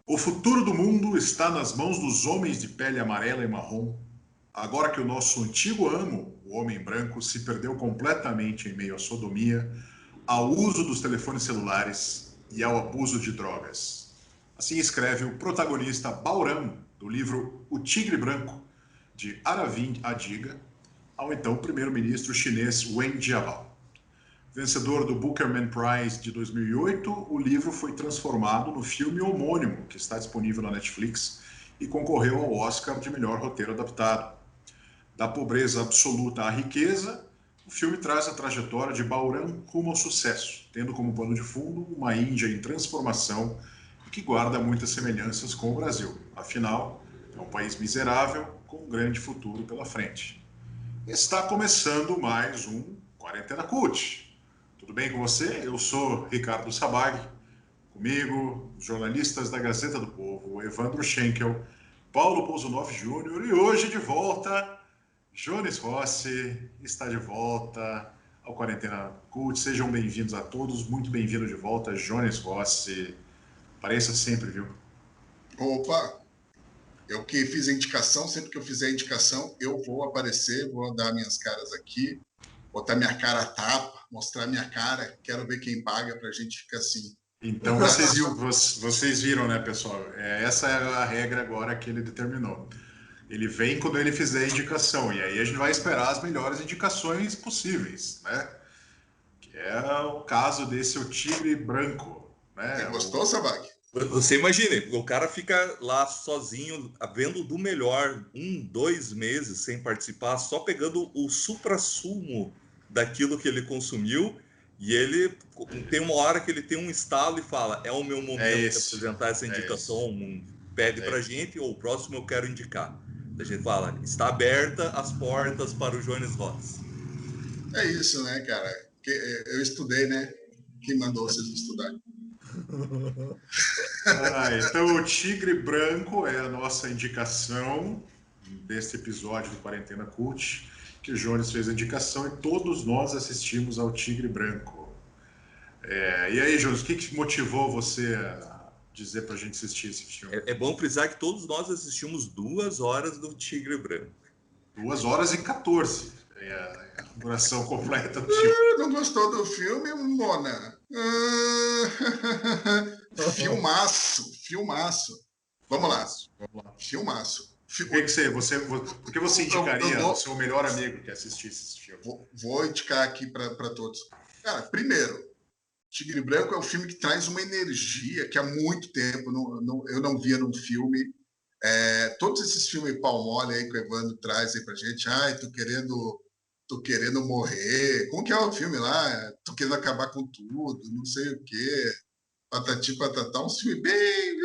O futuro do mundo está nas mãos dos homens de pele amarela e marrom, agora que o nosso antigo amo, o homem branco, se perdeu completamente em meio à sodomia, ao uso dos telefones celulares e ao abuso de drogas. Assim escreve o protagonista Bauram, do livro O Tigre Branco, de Aravind Adiga, ao então primeiro-ministro chinês Wen Jiabao. Vencedor do Bookerman Prize de 2008, o livro foi transformado no filme homônimo, que está disponível na Netflix, e concorreu ao Oscar de melhor roteiro adaptado. Da pobreza absoluta à riqueza, o filme traz a trajetória de Bauram rumo ao sucesso, tendo como pano de fundo uma Índia em transformação e que guarda muitas semelhanças com o Brasil. Afinal, é um país miserável com um grande futuro pela frente. Está começando mais um Quarentena Cult. Tudo bem com você? Eu sou Ricardo Sabag. Comigo, os jornalistas da Gazeta do Povo, Evandro Schenkel, Paulo Pouzunov Júnior e hoje de volta, Jones Rossi está de volta ao Quarentena Cult. Sejam bem-vindos a todos. Muito bem-vindo de volta, Jones Rossi. Apareça sempre, viu? Opa, eu que fiz a indicação, sempre que eu fizer a indicação, eu vou aparecer, vou dar minhas caras aqui, botar minha cara a tapa, mostrar minha cara, quero ver quem paga pra gente ficar assim. Então vocês viram, né, pessoal? Essa é a regra agora que ele determinou. Ele vem quando ele fizer a indicação, e aí a gente vai esperar as melhores indicações possíveis, né? Que é o caso desse O Tigre Branco, Você né? gostou, Sabag? Você imagine, o cara fica lá sozinho, vendo do melhor, 2 meses sem participar, só pegando o suprassumo daquilo que ele consumiu, e ele tem uma hora que ele tem um estalo e fala: é o meu momento de apresentar essa indicação, pede pra gente, ou o próximo eu quero indicar. A gente fala: está aberta as portas para o Jones Ross. É isso, né, cara? Eu estudei, né? Quem mandou vocês estudarem? Então o Tigre Branco é a nossa indicação deste episódio do Quarentena Cult, que o Jones fez a indicação e todos nós assistimos ao Tigre Branco. E aí, Jones, o que motivou você a dizer pra gente assistir esse filme? É bom frisar que todos nós assistimos 2 horas do Tigre Branco. 2 horas e 14 é a duração completa do filme. Não gostou do filme, Mona? Filmaço, filmaço. Vamos lá, filmaço. Por que você indicaria o seu melhor amigo que assistisse esse filme? Vou indicar aqui para todos. Cara, primeiro, Tigre Branco é um filme que traz uma energia que há muito tempo eu não via num filme. Todos esses filmes pau mole aí que o Evandro traz aí pra gente, tô querendo morrer. Como que é o filme lá? Tô querendo acabar com tudo, não sei o quê. Patati patatá, um filme bem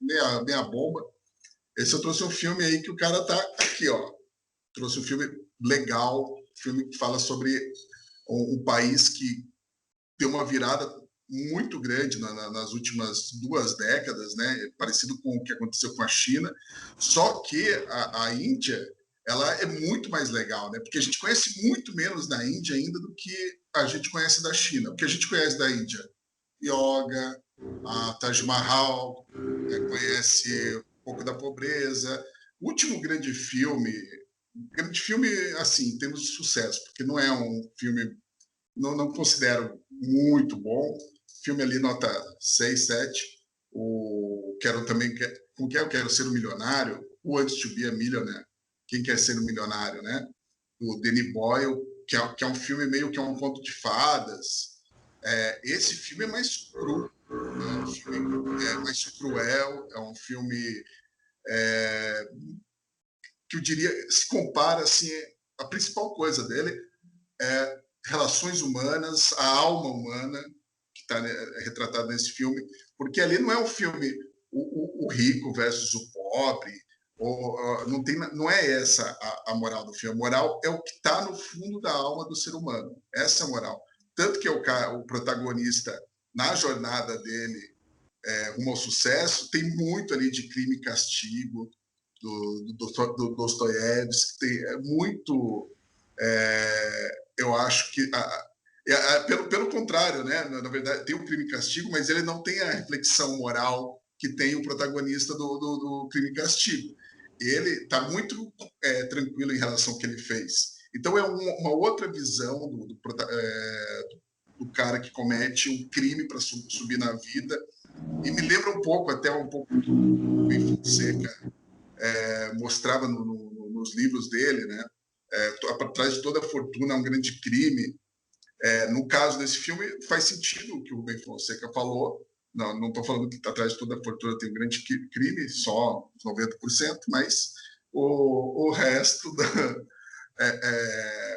meia bomba. Esse eu trouxe um filme aí que o cara tá aqui, ó. Trouxe um filme legal, filme que fala sobre um país que deu uma virada muito grande nas últimas 2 décadas, né? Parecido com o que aconteceu com a China. Só que a Índia, ela é muito mais legal, né? Porque a gente conhece muito menos da Índia ainda do que a gente conhece da China. O que a gente conhece da Índia? Yoga, a Taj Mahal, conhece um pouco da pobreza. O último grande filme assim, em termos de sucesso, porque não é um filme, não considero muito bom. Filme ali, nota 6, 7. Quero também, como que é? Eu Quero Ser um Milionário, o Antes to Be a Millionaire, Quem Quer Ser um Milionário, né? Do Danny Boyle, que é um filme meio que é um conto de fadas. Esse filme é mais cru, é um filme mais cruel, é um filme que eu diria, se compara, assim, a principal coisa dele é relações humanas, a alma humana, que está retratada nesse filme, porque ali não é um filme o rico versus o pobre, não é essa a moral do filme. A moral é o que está no fundo da alma do ser humano. Essa é a moral. Tanto que o protagonista, na jornada dele rumo ao sucesso, tem muito ali de Crime e Castigo, do Dostoiévski, é muito. Eu acho que. Pelo contrário, né? Na verdade, tem o Crime e Castigo, mas ele não tem a reflexão moral que tem o protagonista do Crime e Castigo. Ele está muito tranquilo em relação ao que ele fez. Então é uma outra visão do cara que comete um crime para subir na vida. E me lembra um pouco do Ben Fonseca, mostrava nos livros dele, né? Atrás de toda fortuna é um grande crime. No caso desse filme, faz sentido o que o Ben Fonseca falou. Não estou falando que atrás de toda fortuna tem um grande crime, só 90%, mas o resto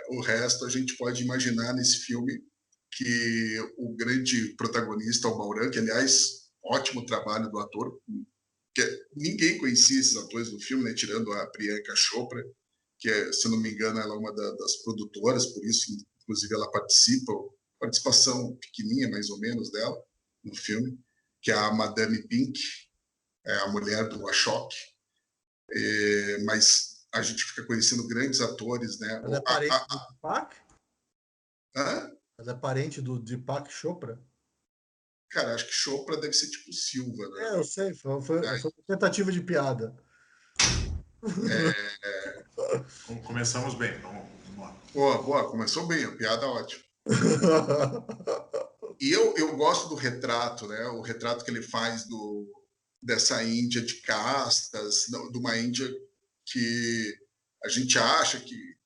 o resto a gente pode imaginar nesse filme que o grande protagonista, o Bauran, que, aliás, ótimo trabalho do ator, que ninguém conhecia esses atores do filme, né, tirando a Priyanka Chopra, que, se não me engano, ela é uma das produtoras, por isso, inclusive, ela participação pequenininha, mais ou menos, dela no filme, que é a Madame Pink, a mulher do Ashok. Mas a gente fica conhecendo grandes atores, né? Mas é parente do Deepak? Hã? Mas é parente do Deepak Chopra? Cara, acho que Chopra deve ser tipo Silva, né? Eu sei, foi uma tentativa de piada. Começamos bem, vamos lá. Boa, começou bem, a piada ótima. E eu gosto do retrato, né? O retrato que ele faz dessa Índia de castas, de uma Índia que a gente acha que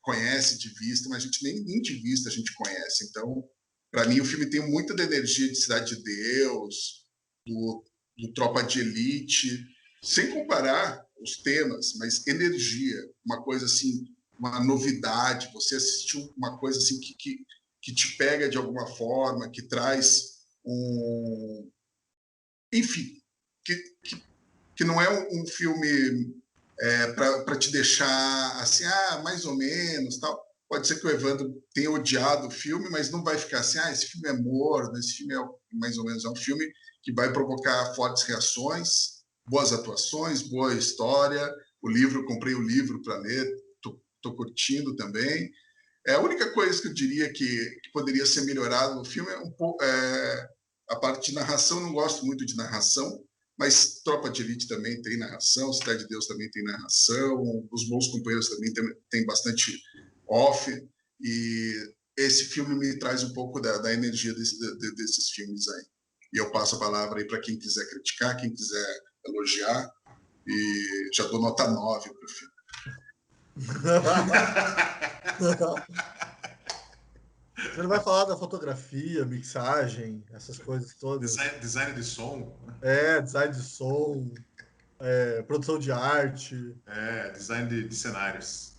conhece de vista, mas a gente nem de vista a gente conhece. Então, para mim, o filme tem muita da energia de Cidade de Deus, do Tropa de Elite, sem comparar os temas, mas energia, uma coisa assim, uma novidade. Você assistiu uma coisa assim que te pega de alguma forma, que traz enfim, que não é um filme para te deixar assim, mais ou menos, tal. Pode ser que o Evandro tenha odiado o filme, mas não vai ficar assim, esse filme é morno, esse filme é mais ou menos, é um filme que vai provocar fortes reações, boas atuações, boa história. Comprei o livro para ler, tô curtindo também. A única coisa que eu diria que poderia ser melhorado no filme é um pouco a parte de narração. Eu não gosto muito de narração, mas Tropa de Elite também tem narração, Cidade de Deus também tem narração, Os Bons Companheiros também tem bastante off, e esse filme me traz um pouco da energia desses filmes aí. E eu passo a palavra aí para quem quiser criticar, quem quiser elogiar, e já dou nota 9 para o filme. Você não vai falar da fotografia, mixagem, essas coisas todas? Design de som. Design de som, produção de arte. Design de cenários.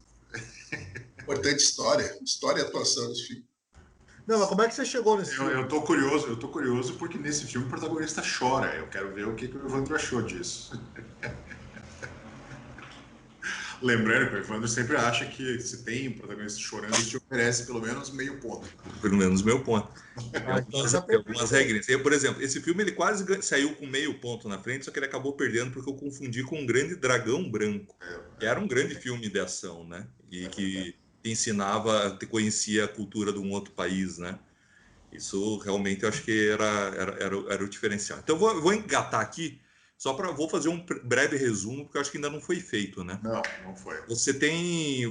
Importante história e atuação desse filme. Não, mas como é que você chegou nesse filme? Eu tô curioso porque nesse filme o protagonista chora. Eu quero ver o que o Evandro achou disso. Lembrando que o Evandro sempre acha que se tem um protagonista chorando, isso te oferece pelo menos meio ponto. Pelo menos meio ponto. Então algumas regras. Por exemplo, esse filme ele quase saiu com meio ponto na frente, só que ele acabou perdendo porque eu confundi com Um Grande Dragão Branco, que era um grande filme de ação, né? E que ensinava, conhecia a cultura de um outro país, né? Isso realmente eu acho que era o diferencial. Então eu vou engatar aqui. Vou fazer um breve resumo, porque eu acho que ainda não foi feito, né? Não foi. Você tem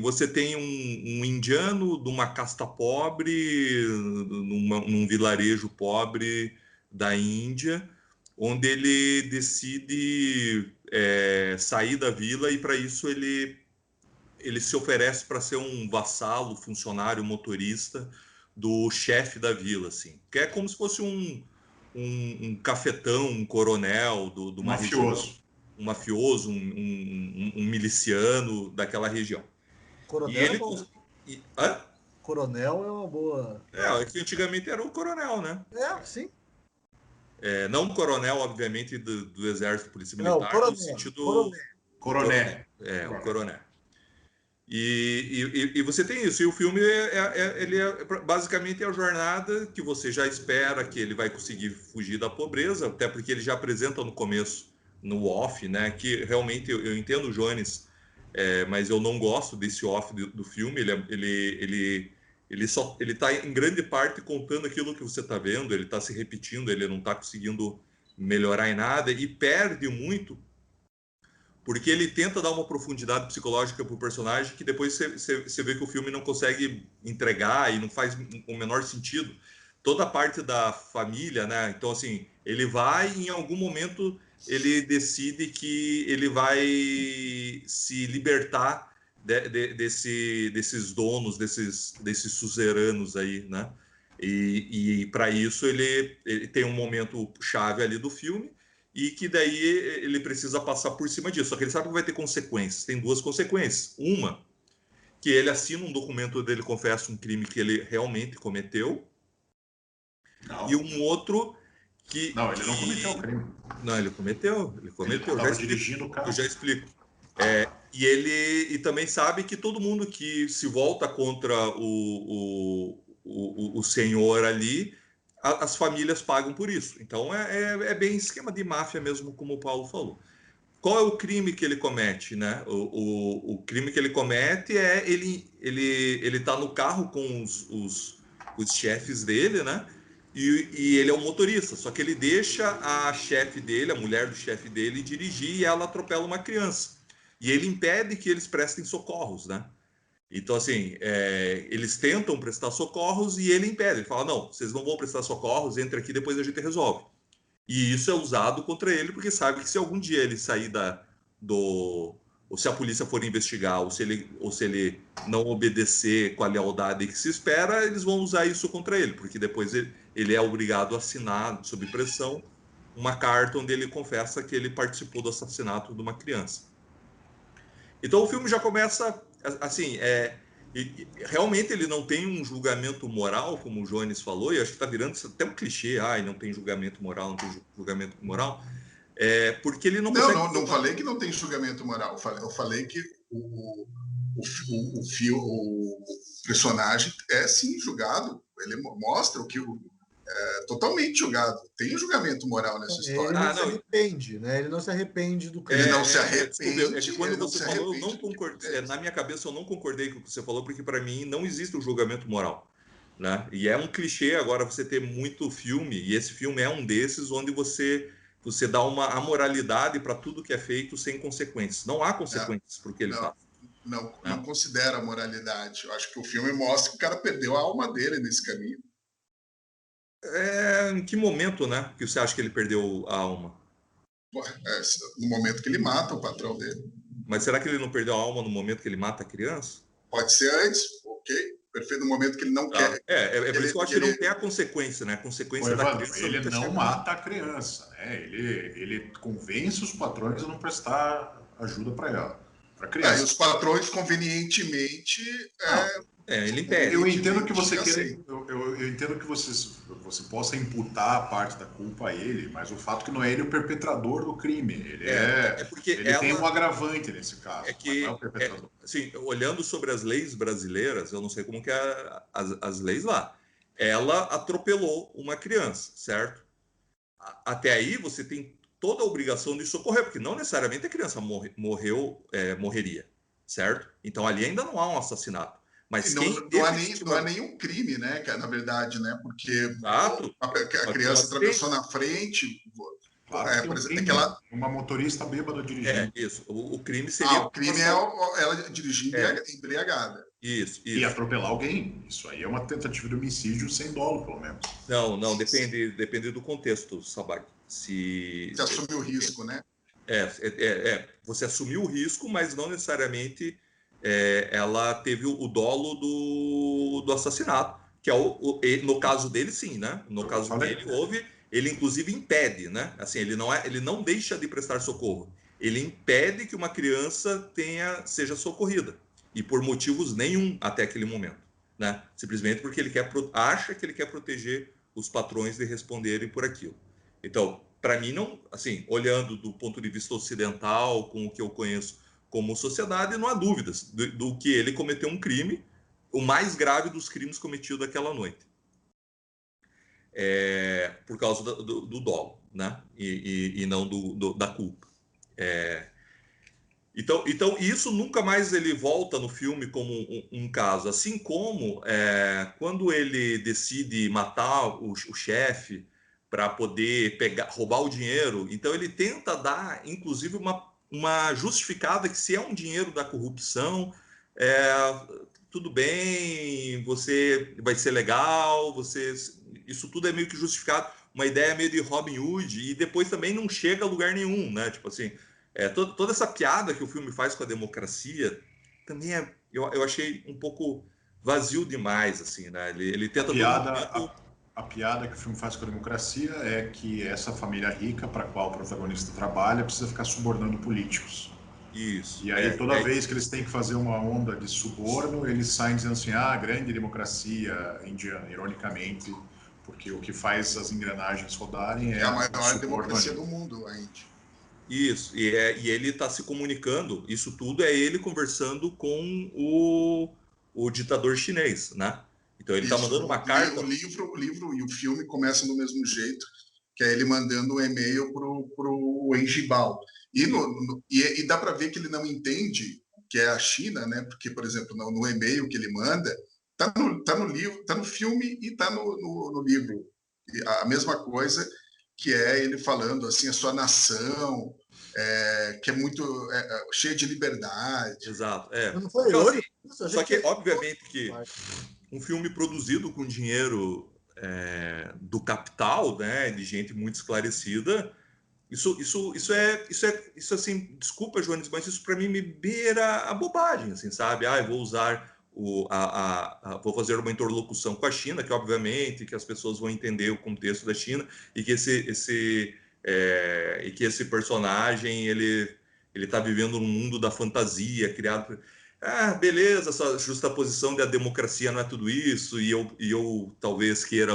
um indiano de uma casta pobre, num vilarejo pobre da Índia, onde ele decide sair da vila, e para isso ele se oferece para ser um vassalo, funcionário, motorista do chefe da vila, assim. Que é como se fosse um cafetão, um coronel do mafioso. Região, um mafioso, um miliciano daquela região. Coronel, Coronel é uma boa... que antigamente era o coronel, né? Sim. Não o coronel, obviamente, do Exército Polícia Militar, coronel, no sentido... Coronel. O coronel. E você tem isso, e o filme ele basicamente a jornada que você já espera que ele vai conseguir fugir da pobreza, até porque ele já apresenta no começo, no off, né, que realmente eu entendo o Jones, mas eu não gosto desse off do filme. Ele está em grande parte contando aquilo que você está vendo, ele está se repetindo, ele não está conseguindo melhorar em nada e perde muito porque ele tenta dar uma profundidade psicológica para o personagem que depois você vê que o filme não consegue entregar e não faz o menor sentido. Toda a parte da família, né? Então, assim, ele vai e em algum momento ele decide que ele vai se libertar desses donos, desses suzeranos aí, né? E para isso ele tem um momento chave ali do filme e que daí ele precisa passar por cima disso. Só que ele sabe que vai ter consequências. Tem duas consequências. Uma, que ele assina um documento onde ele confessa um crime que ele realmente cometeu. Não. E um outro que... Não, ele não cometeu o crime. Não, ele cometeu. Ele estava dirigindo o carro. Eu já explico. E também sabe que todo mundo que se volta contra o senhor ali, as famílias pagam por isso. Então é bem esquema de máfia mesmo, como o Paulo falou. Qual é o crime que ele comete, né? O crime que ele comete é ele tá no carro com os chefes dele, né? E ele é o motorista, só que ele deixa a chefe dele, a mulher do chefe dele, dirigir e ela atropela uma criança. E ele impede que eles prestem socorros, né? Então, assim, eles tentam prestar socorros e ele impede. Ele fala, não, vocês não vão prestar socorros, entre aqui, depois a gente resolve. E isso é usado contra ele, porque sabe que se algum dia ele sair ou se a polícia for investigar, ou se ele não obedecer com a lealdade que se espera, eles vão usar isso contra ele, porque depois ele é obrigado a assinar, sob pressão, uma carta onde ele confessa que ele participou do assassinato de uma criança. Então o filme já começa assim, realmente ele não tem um julgamento moral, como o Jones falou, e acho que está virando até um clichê, não tem julgamento moral, não tem julgamento moral, porque ele não consegue... Não falei que não tem julgamento moral, eu falei que o personagem é sim julgado, ele mostra o que totalmente julgado. Tem um julgamento moral nessa história. Ele não se arrepende, né? Ele não se arrepende do crime. Ele não se arrepende. É que quando você falou, eu não concordei. Na minha cabeça, eu não concordei com o que você falou, porque para mim não existe o julgamento moral, né? E é um clichê agora você ter muito filme, e esse filme é um desses onde você dá uma amoralidade para tudo que é feito sem consequências. Não há consequências para o que ele faz. Não considera a moralidade. Eu acho que o filme mostra que o cara perdeu a alma dele nesse caminho. Em que momento, né, que você acha que ele perdeu a alma? No momento que ele mata o patrão dele. Mas será que ele não perdeu a alma no momento que ele mata a criança? Pode ser antes, ok. Perfeito, no momento que ele não quer. Por isso que eu acho que não tem a consequência, né? A consequência da criança. Ele não mata a criança, né? Ele convence os patrões a não prestar ajuda para ela, para a criança. E os patrões, convenientemente... ele impede. Eu entendo que você queira, eu entendo que você possa imputar a parte da culpa a ele, mas o fato que não é ele o perpetrador do crime. Ele tem um agravante nesse caso. Não é o perpetrador. Assim, olhando sobre as leis brasileiras, eu não sei como que é as leis lá. Ela atropelou uma criança, certo? Até aí você tem toda a obrigação de socorrer, porque não necessariamente a criança morreria, certo? Então ali ainda não há um assassinato. Mas não há nenhum crime, né, na verdade, né? Porque a criança atravessou na frente. Claro, por exemplo, uma motorista bêbada dirigindo. Isso. O crime seria... o crime é ela dirigir embriagada. Isso. E atropelar alguém. Isso aí é uma tentativa de homicídio sem dolo, pelo menos. Não, depende do contexto, Sabag. Você assumiu o risco, né? Você assumiu o risco, mas não necessariamente... ela teve o dolo do assassinato, que no caso dele, sim, né? No caso dele, ele inclusive impede, né? Assim, ele não deixa de prestar socorro, ele impede que uma criança seja socorrida, e por motivos nenhum até aquele momento, né? Simplesmente porque ele acha que ele quer proteger os patrões de responderem por aquilo. Então, para mim, não, assim, olhando do ponto de vista ocidental, com o que eu conheço como sociedade, não há dúvidas do que ele cometeu um crime, o mais grave dos crimes cometidos aquela noite. Por causa do dolo, né? E não da culpa. Então, isso nunca mais ele volta no filme como um caso. Assim como quando ele decide matar o chefe, para poder roubar o dinheiro. Então ele tenta dar, inclusive, uma justificada que se é um dinheiro da corrupção, tudo bem, você vai ser legal, isso tudo é meio que justificado, uma ideia meio de Robin Hood, e depois também não chega a lugar nenhum, né? Tipo assim, toda essa piada que o filme faz com a democracia também eu achei um pouco vazio demais, assim, né? Ele tenta a piada que o filme faz com a democracia é que essa família rica para a qual o protagonista trabalha precisa ficar subornando políticos. Isso. E aí, toda vez que eles têm que fazer uma onda de suborno, eles saem dizendo assim, grande democracia indiana, ironicamente, porque o que faz as engrenagens rodarem é a maior democracia do mundo, a Índia. Isso, e ele está se comunicando, isso tudo é ele conversando com o ditador chinês, né? Então ele está mandando uma carta. O livro e o filme começam do mesmo jeito, que é ele mandando um e-mail pro Enjibal. E dá para ver que ele não entende que é a China, né? Porque, por exemplo, no e-mail que ele manda, tá no livro, tá no filme e tá no livro. A mesma coisa, que é ele falando assim, a sua nação, que é muito cheia de liberdade. Exato, Não foi então, assim, só que obviamente que um filme produzido com dinheiro do capital, né, de gente muito esclarecida, isso assim, desculpa, Jones, mas isso para mim me beira a bobagem, assim, sabe? Eu vou usar vou fazer uma interlocução com a China, que obviamente que as pessoas vão entender o contexto da China e que esse personagem ele está vivendo num mundo da fantasia criado. Beleza, essa justaposição da democracia não é tudo isso, e eu talvez queira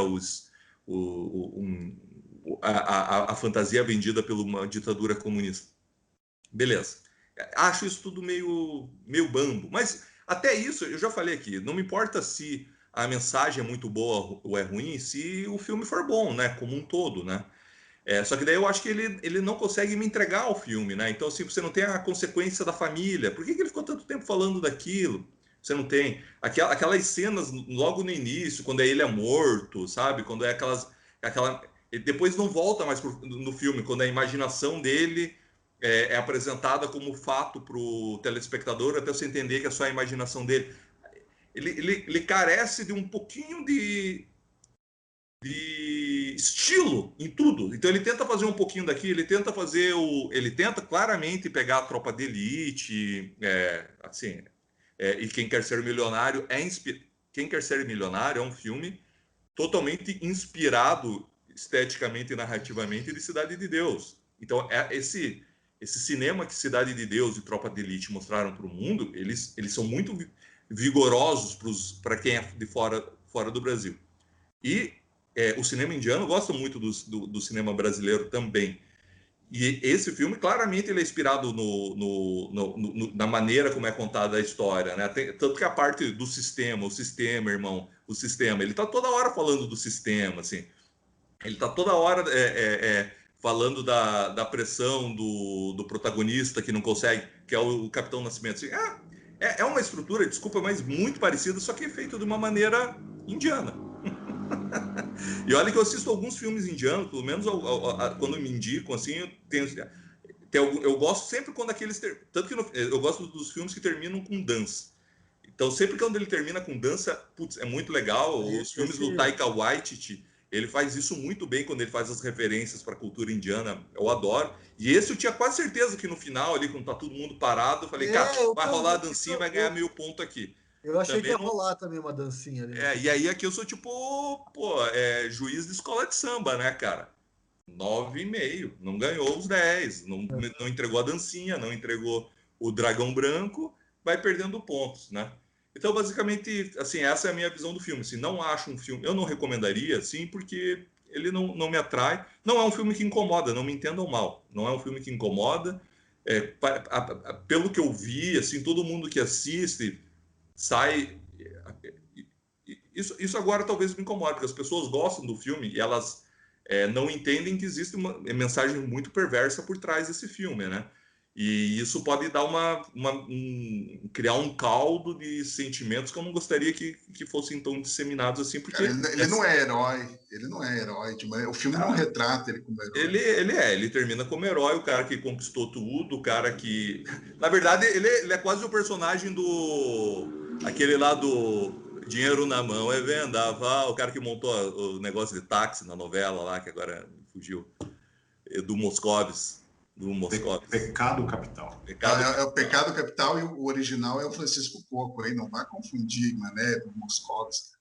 a fantasia vendida por uma ditadura comunista. Beleza. Acho isso tudo meio bambo. Mas até isso, eu já falei aqui, não me importa se a mensagem é muito boa ou é ruim, se o filme for bom, né? Como um todo, né? Só que daí eu acho que ele não consegue me entregar o filme, né? Então, se você não tem a consequência da família, por que ele ficou tanto tempo falando daquilo? Você não tem. Aquelas cenas logo no início, quando ele é morto, sabe? Quando é depois não volta mais no filme, quando a imaginação dele é apresentada como fato para o telespectador, até você entender que é só a imaginação dele. Ele carece de um pouquinho de estilo em tudo. Então ele tenta fazer um pouquinho daqui, ele tenta claramente pegar a tropa de elite, assim, e Quem Quer Ser Milionário Quem Quer Ser Milionário é um filme totalmente inspirado esteticamente e narrativamente de Cidade de Deus. Então esse cinema que Cidade de Deus e Tropa de Elite mostraram para o mundo, eles são muito vigorosos para quem é de fora do Brasil. E o cinema indiano gosta muito do cinema brasileiro também. E esse filme, claramente, ele é inspirado na maneira como é contada a história, né? Tanto que a parte do sistema, irmão, ele tá toda hora falando do sistema, assim. Ele tá toda hora falando da pressão do protagonista que não consegue, que é o Capitão Nascimento. Assim, é uma estrutura, desculpa, mas muito parecida, só que é feito de uma maneira indiana. E olha que eu assisto alguns filmes indianos, pelo menos quando me indicam, assim, eu gosto sempre quando aqueles... Tanto que eu gosto dos filmes que terminam com dança. Então, sempre quando ele termina com dança, putz, é muito legal. Os filmes do Taika Waititi, ele faz isso muito bem quando ele faz as referências para a cultura indiana. Eu adoro. E esse eu tinha quase certeza que no final, ali, quando tá todo mundo parado, eu falei, cara, vai rolar a dancinha, vai ganhar meio ponto aqui. Eu achei que ia rolar também uma dancinha ali. E aí aqui eu sou tipo, juiz de escola de samba, né, cara? 9,5. Não ganhou os 10. Não entregou a dancinha, não entregou o dragão branco, vai perdendo pontos, né? Então, basicamente, assim, essa é a minha visão do filme. Assim, não acho um filme... Eu não recomendaria, assim, porque ele não me atrai. Não é um filme que incomoda, não me entendam mal. Não é um filme que incomoda. Pelo que eu vi, assim, todo mundo que assiste sai... Isso agora talvez me incomode, porque as pessoas gostam do filme e elas não entendem que existe uma mensagem muito perversa por trás desse filme, né? E isso pode dar criar um caldo de sentimentos que eu não gostaria que fossem tão disseminados assim, porque... Cara, ele não é herói, ele não é herói. O filme não retrata ele como herói. Ele termina como herói, o cara que conquistou tudo, o cara que... Na verdade, ele é quase o personagem aquele lá do Dinheiro na Mão é Vendaval, o cara que montou o negócio de táxi na novela lá, que agora fugiu, do Moscovis. Pecado Capital. É o Pecado Capital, e o original é o Francisco Coco, aí não vai confundir, Mané, do Moscovis.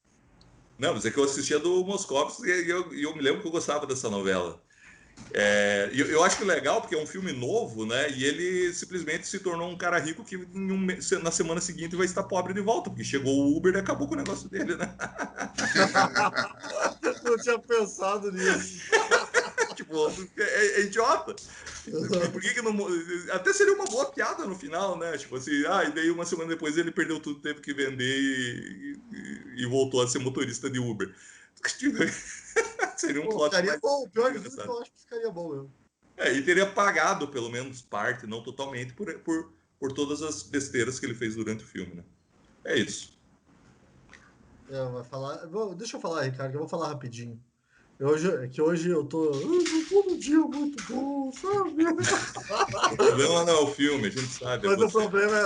Não, mas é que eu assistia do Moscovis e eu me lembro que eu gostava dessa novela. Eu acho que é legal porque é um filme novo, né? E ele simplesmente se tornou um cara rico que na semana seguinte vai estar pobre de volta, porque chegou o Uber e acabou com o negócio dele, né? Não tinha pensado nisso. Tipo, é idiota. Por que não... Até seria uma boa piada no final, né? Tipo assim, e daí uma semana depois ele perdeu tudo, teve que vender e voltou a ser motorista de Uber. Seria um plot ficaria bom. O pior de tudo engraçado. que eu acho que ficaria bom mesmo. E teria pagado pelo menos parte, não totalmente, por todas as besteiras que ele fez durante o filme, né? É isso. Vai falar... Deixa eu falar, Ricardo, que eu vou falar rapidinho. Hoje eu tô um dia muito bom, sabe? O problema não é o filme, a gente sabe. Mas o problema é...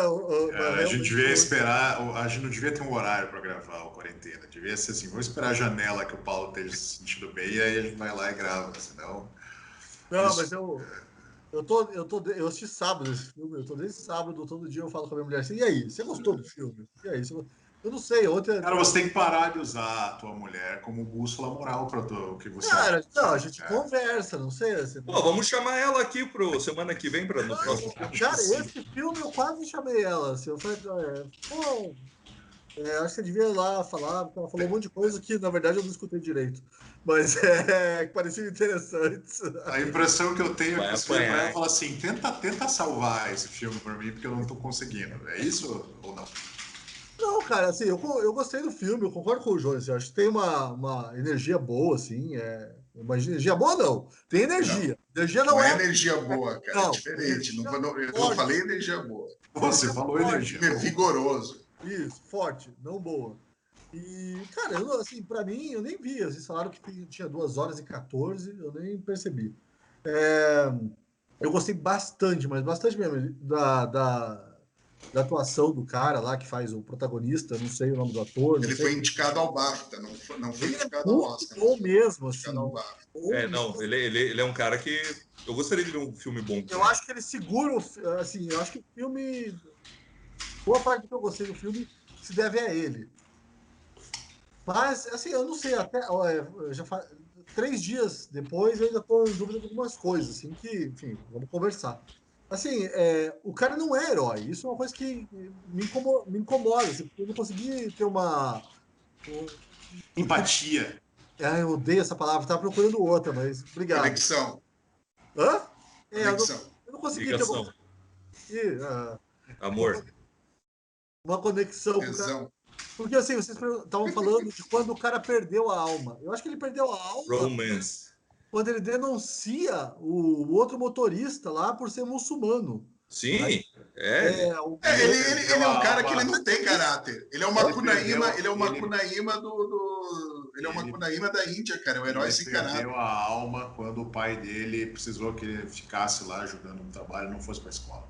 a gente devia esperar, a gente não devia ter um horário para gravar o Quarentena. Devia ser assim, vamos esperar a janela que o Paulo esteja se sentindo bem e aí a gente vai lá e grava, senão... Não, mas eu assisti sábado esse filme, eu tô desde sábado, todo dia eu falo com a minha mulher assim, e aí, você gostou do filme? E aí, eu não sei, ontem... Cara, você tem que parar de usar a tua mulher como bússola moral para o que você Cara, acha. não, a gente conversa, não sei. Assim, Pô, vamos chamar ela aqui semana que vem, no próximo filme. Cara, esse filme eu quase chamei ela. Assim, eu falei, acho que você devia ir lá falar, porque ela falou um monte de coisa que, na verdade, eu não escutei direito. Mas que parecia interessante. A impressão que eu tenho é que você apanhar. vai falar assim, tenta salvar esse filme para mim, porque eu não estou conseguindo. É isso ou não? Não, cara, assim, eu gostei do filme, eu concordo com o Jones. Eu acho que tem uma energia boa, assim. Uma energia boa, não. Tem energia. Energia não é energia boa, cara. Não, é diferente. energia Eu não falei energia boa. Você falou energia. É vigoroso. Isso, forte, não boa. E, cara, assim, pra mim, eu nem vi. Vocês falaram que tinha 2 horas e 14, eu nem percebi. Eu gostei bastante, mas bastante mesmo, da atuação do cara lá que faz o protagonista, não sei o nome do ator. Ele foi indicado ao BAFTA, não foi indicado ao Oscar. Ou mesmo, assim. Ao BAFTA. Não, ele é um cara que... Eu gostaria de ver um filme bom. Eu acho que ele segura, assim, eu acho que o filme... Boa parte do que eu gostei do filme se deve a ele. Mas, assim, eu não sei, até... já 3 dias depois eu ainda estou em dúvida de algumas coisas, assim, que, enfim, vamos conversar. Assim, o cara não é herói. Isso é uma coisa que me incomoda, assim, porque eu não consegui ter uma... Empatia. Eu odeio essa palavra, estava procurando outra, mas obrigado. Conexão. Hã? Conexão. Eu não consegui Ligação. ter Amor. uma conexão com o cara. Porque assim, vocês estavam falando de quando o cara perdeu a alma. Eu acho que ele perdeu a alma Romance. quando ele denuncia o outro motorista lá por ser muçulmano. Sim, ele é um cara que ele não tem caráter. Ele é uma Macunaíma, ele é uma Macunaíma ele é uma Macunaíma da Índia, cara, é um herói sem caráter. Ele perdeu a alma quando o pai dele precisou que ele ficasse lá ajudando no trabalho e não fosse para a escola.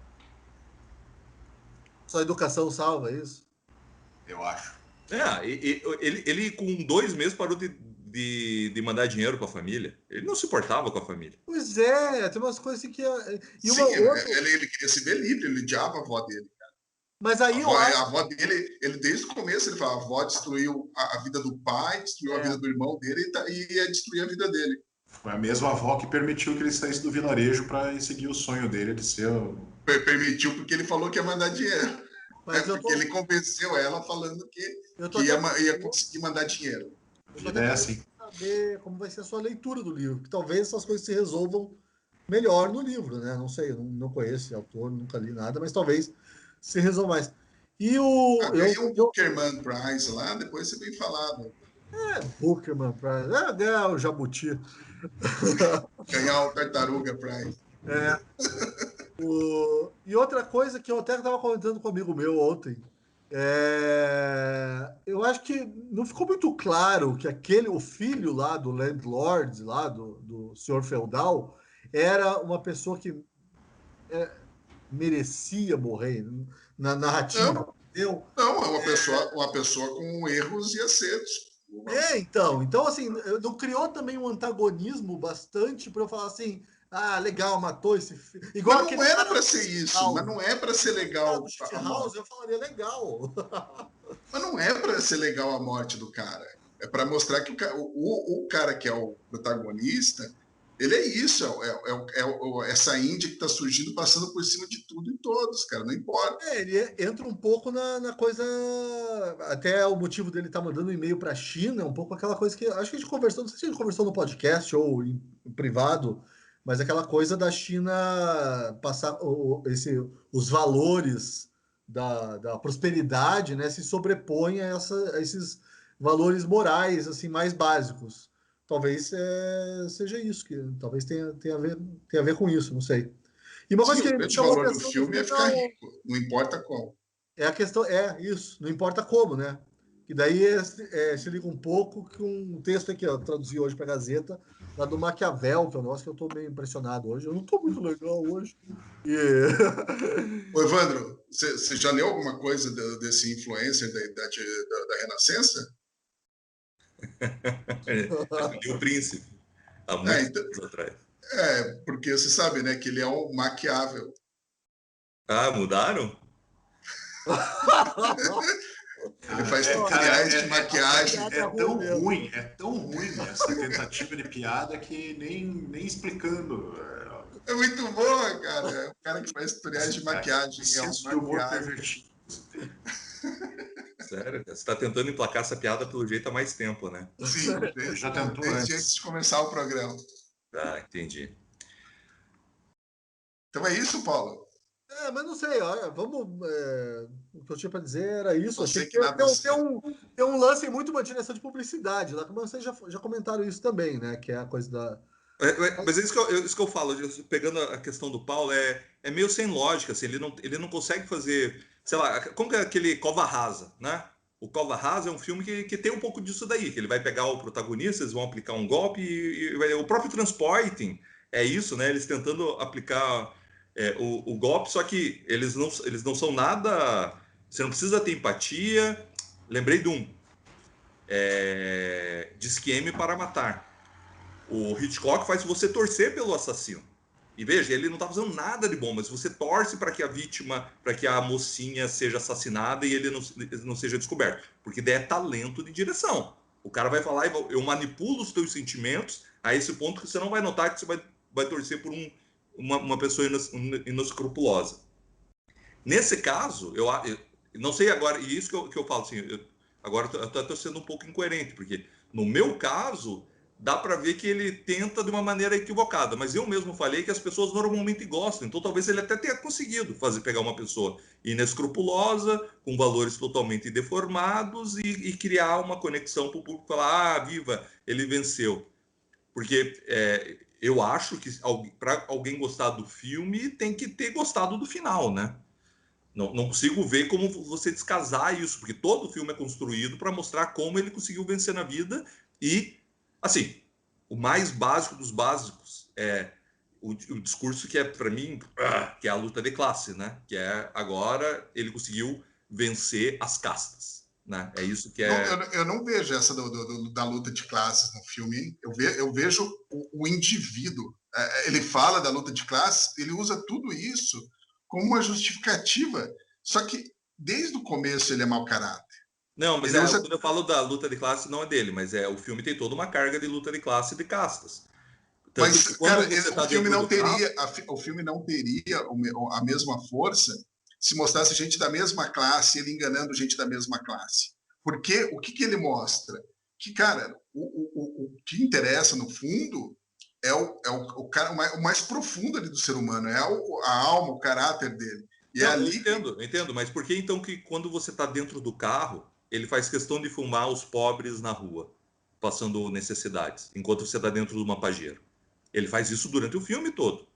Só educação salva isso? Eu acho. Ele com 2 meses parou de mandar dinheiro para a família. Ele não se importava com a família. Pois é, tem umas coisas assim que... Ele queria se ver livre, ele odiava a avó dele. Mas aí a avó dele, ele desde o começo, ele fala, a avó destruiu a vida do pai, destruiu a vida do irmão dele e ia destruir a vida dele. Foi a mesma avó que permitiu que ele saísse do vilarejo para seguir o sonho dele de ser... Permitiu porque ele falou que ia mandar dinheiro. Porque ele convenceu ela falando que ia conseguir mandar dinheiro. Eu tô assim. Saber como vai ser a sua leitura do livro, que talvez essas coisas se resolvam melhor no livro, né? Não sei, eu não conheço esse autor, nunca li nada, mas talvez se resolva mais. E ganhei um Bookerman Prize lá, depois você vem falar. Bookerman Prize. Ganhar o Jabuti. Ganhar o Tartaruga Prize. E outra coisa que eu até estava comentando com um amigo meu ontem, eu acho que não ficou muito claro que o filho lá do landlord, lá do senhor feudal, era uma pessoa que merecia morrer na narrativa, Não, entendeu? não, é uma pessoa com erros e acertos. Então assim, não criou também um antagonismo bastante para eu falar assim, ah, legal, matou esse filho. Igual Mas não aquele era cara para do ser Shit isso, mas House. não é para ser O cara legal do Shit a House, morte. eu falaria legal. Mas não é para ser legal a morte do cara. É para mostrar que o cara que é o protagonista, ele é isso, essa Índia que está surgindo, passando por cima de tudo e todos, cara, não importa. Ele entra um pouco na coisa. Até o motivo dele estar mandando um e-mail para a China, um pouco aquela coisa que. Acho que a gente conversou, não sei se a gente conversou no podcast ou em privado, mas aquela coisa da China passar os valores da prosperidade, né, se sobrepõem a esses valores morais assim mais básicos. Talvez seja isso, que talvez tenha a ver com isso, não sei. E uma coisa Sim, que o me grande chamou a valor do atenção no filme é filme ficar rico, não importa como. é a questão, isso, não importa como, né? Que daí se liga um pouco com um texto aqui, ó, traduzi hoje para a Gazeta, lá do Maquiavel, que é um negócio que eu estou meio impressionado hoje. Eu não estou muito legal hoje. E... Ô, Evandro, você já leu alguma coisa desse influencer da idade da Renascença? Acho que li o Príncipe, há É, muitos então, anos atrás. porque você sabe, né, que ele é um maquiável. Ah, mudaram? Ele Cara, faz tutoriais de cara, maquiagem. piada ruim mesmo. é tão ruim essa tentativa de piada que nem explicando. É muito boa, cara. É o cara que faz tutoriais de O maquiagem. É um senso de humor maquiável. pervertido. Que você tem. Sério? Você está tentando emplacar essa piada pelo jeito há mais tempo, né? Sim, Já tentou desde antes antes. de começar o programa. Ah, entendi. Então é isso, Paulo. Mas não sei, olha, vamos. O que eu tinha para dizer era isso. Achei Você que que nada sei. tem um lance muito uma direção de publicidade lá, como vocês já comentaram isso também, né? Que é a coisa da. Mas é isso que eu falo, pegando a questão do Paulo, é meio sem lógica, assim, ele não consegue fazer, sei lá, como que é aquele Cova Rasa, né? O Cova Rasa é um filme que tem um pouco disso daí, que ele vai pegar o protagonista, eles vão aplicar um golpe o próprio Transporting é isso, né? Eles tentando aplicar o golpe, só que eles não são nada, você não precisa ter empatia. Lembrei de Disque M para Matar. O Hitchcock faz você torcer pelo assassino. E veja, ele não está fazendo nada de bom, mas você torce para que a vítima, para que a mocinha seja assassinada e ele não seja descoberto. Porque daí é talento de direção. O cara vai falar, eu manipulo os teus sentimentos a esse ponto que você não vai notar que você vai torcer por uma pessoa inescrupulosa. Nesse caso, eu não sei agora, e isso que eu falo assim, agora eu estou sendo um pouco incoerente, porque no meu caso, dá para ver que ele tenta de uma maneira equivocada, mas eu mesmo falei que as pessoas normalmente gostam, então talvez ele até tenha conseguido pegar uma pessoa inescrupulosa, com valores totalmente deformados e criar uma conexão para o público falar, ah, viva, ele venceu. Porque eu acho que para alguém gostar do filme, tem que ter gostado do final, né? Não consigo ver como você descasar isso, porque todo o filme é construído para mostrar como ele conseguiu vencer na vida e, assim, o mais básico dos básicos é o discurso que é, para mim, que é a luta de classe, né? Que é, agora ele conseguiu vencer as castas, né? É isso que Não, é... eu não vejo essa da luta de classes no filme. Hein? Eu vejo o indivíduo. Ele fala da luta de classes, ele usa tudo isso como uma justificativa. Só que desde o começo ele é mau caráter. Não, mas Ele usa. quando eu falo da luta de classe, não é dele, mas o filme tem toda uma carga de luta de classe e de castas. Tanto que Mas, cara, quando você o está filme dentro não do carro, teria, o filme não teria a mesma força se mostrasse gente da mesma classe, ele enganando gente da mesma classe. Porque o que ele mostra? Que, cara, o que interessa no fundo cara, o mais profundo ali do ser humano, a alma, o caráter dele. E é não, ali que. eu entendo, mas por que então que quando você está dentro do carro, ele faz questão de filmar os pobres na rua, passando necessidades, enquanto você está dentro de uma Pajero? Ele faz isso durante o filme todo.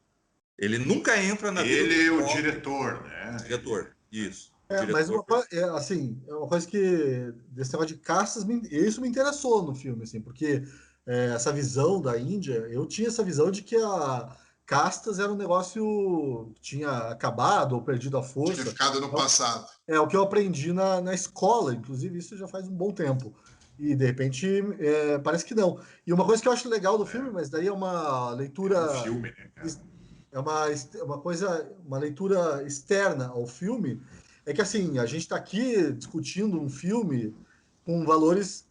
Ele nunca entra na vida Ele é do o homem. diretor, né? Diretor, isso. Mas Diretor. assim, é uma coisa que desse negócio de castas, isso me interessou no filme, assim, porque essa visão da Índia, eu tinha essa visão de que a castas era um negócio que tinha acabado ou perdido a Tinha força. ficado no passado. É o que eu aprendi na escola, inclusive isso já faz um bom tempo. E de repente parece que não. E uma coisa que eu acho legal do filme, mas daí é uma leitura. É um filme, né, cara? É uma coisa, uma leitura externa ao filme, é que assim, a gente está aqui discutindo um filme com valores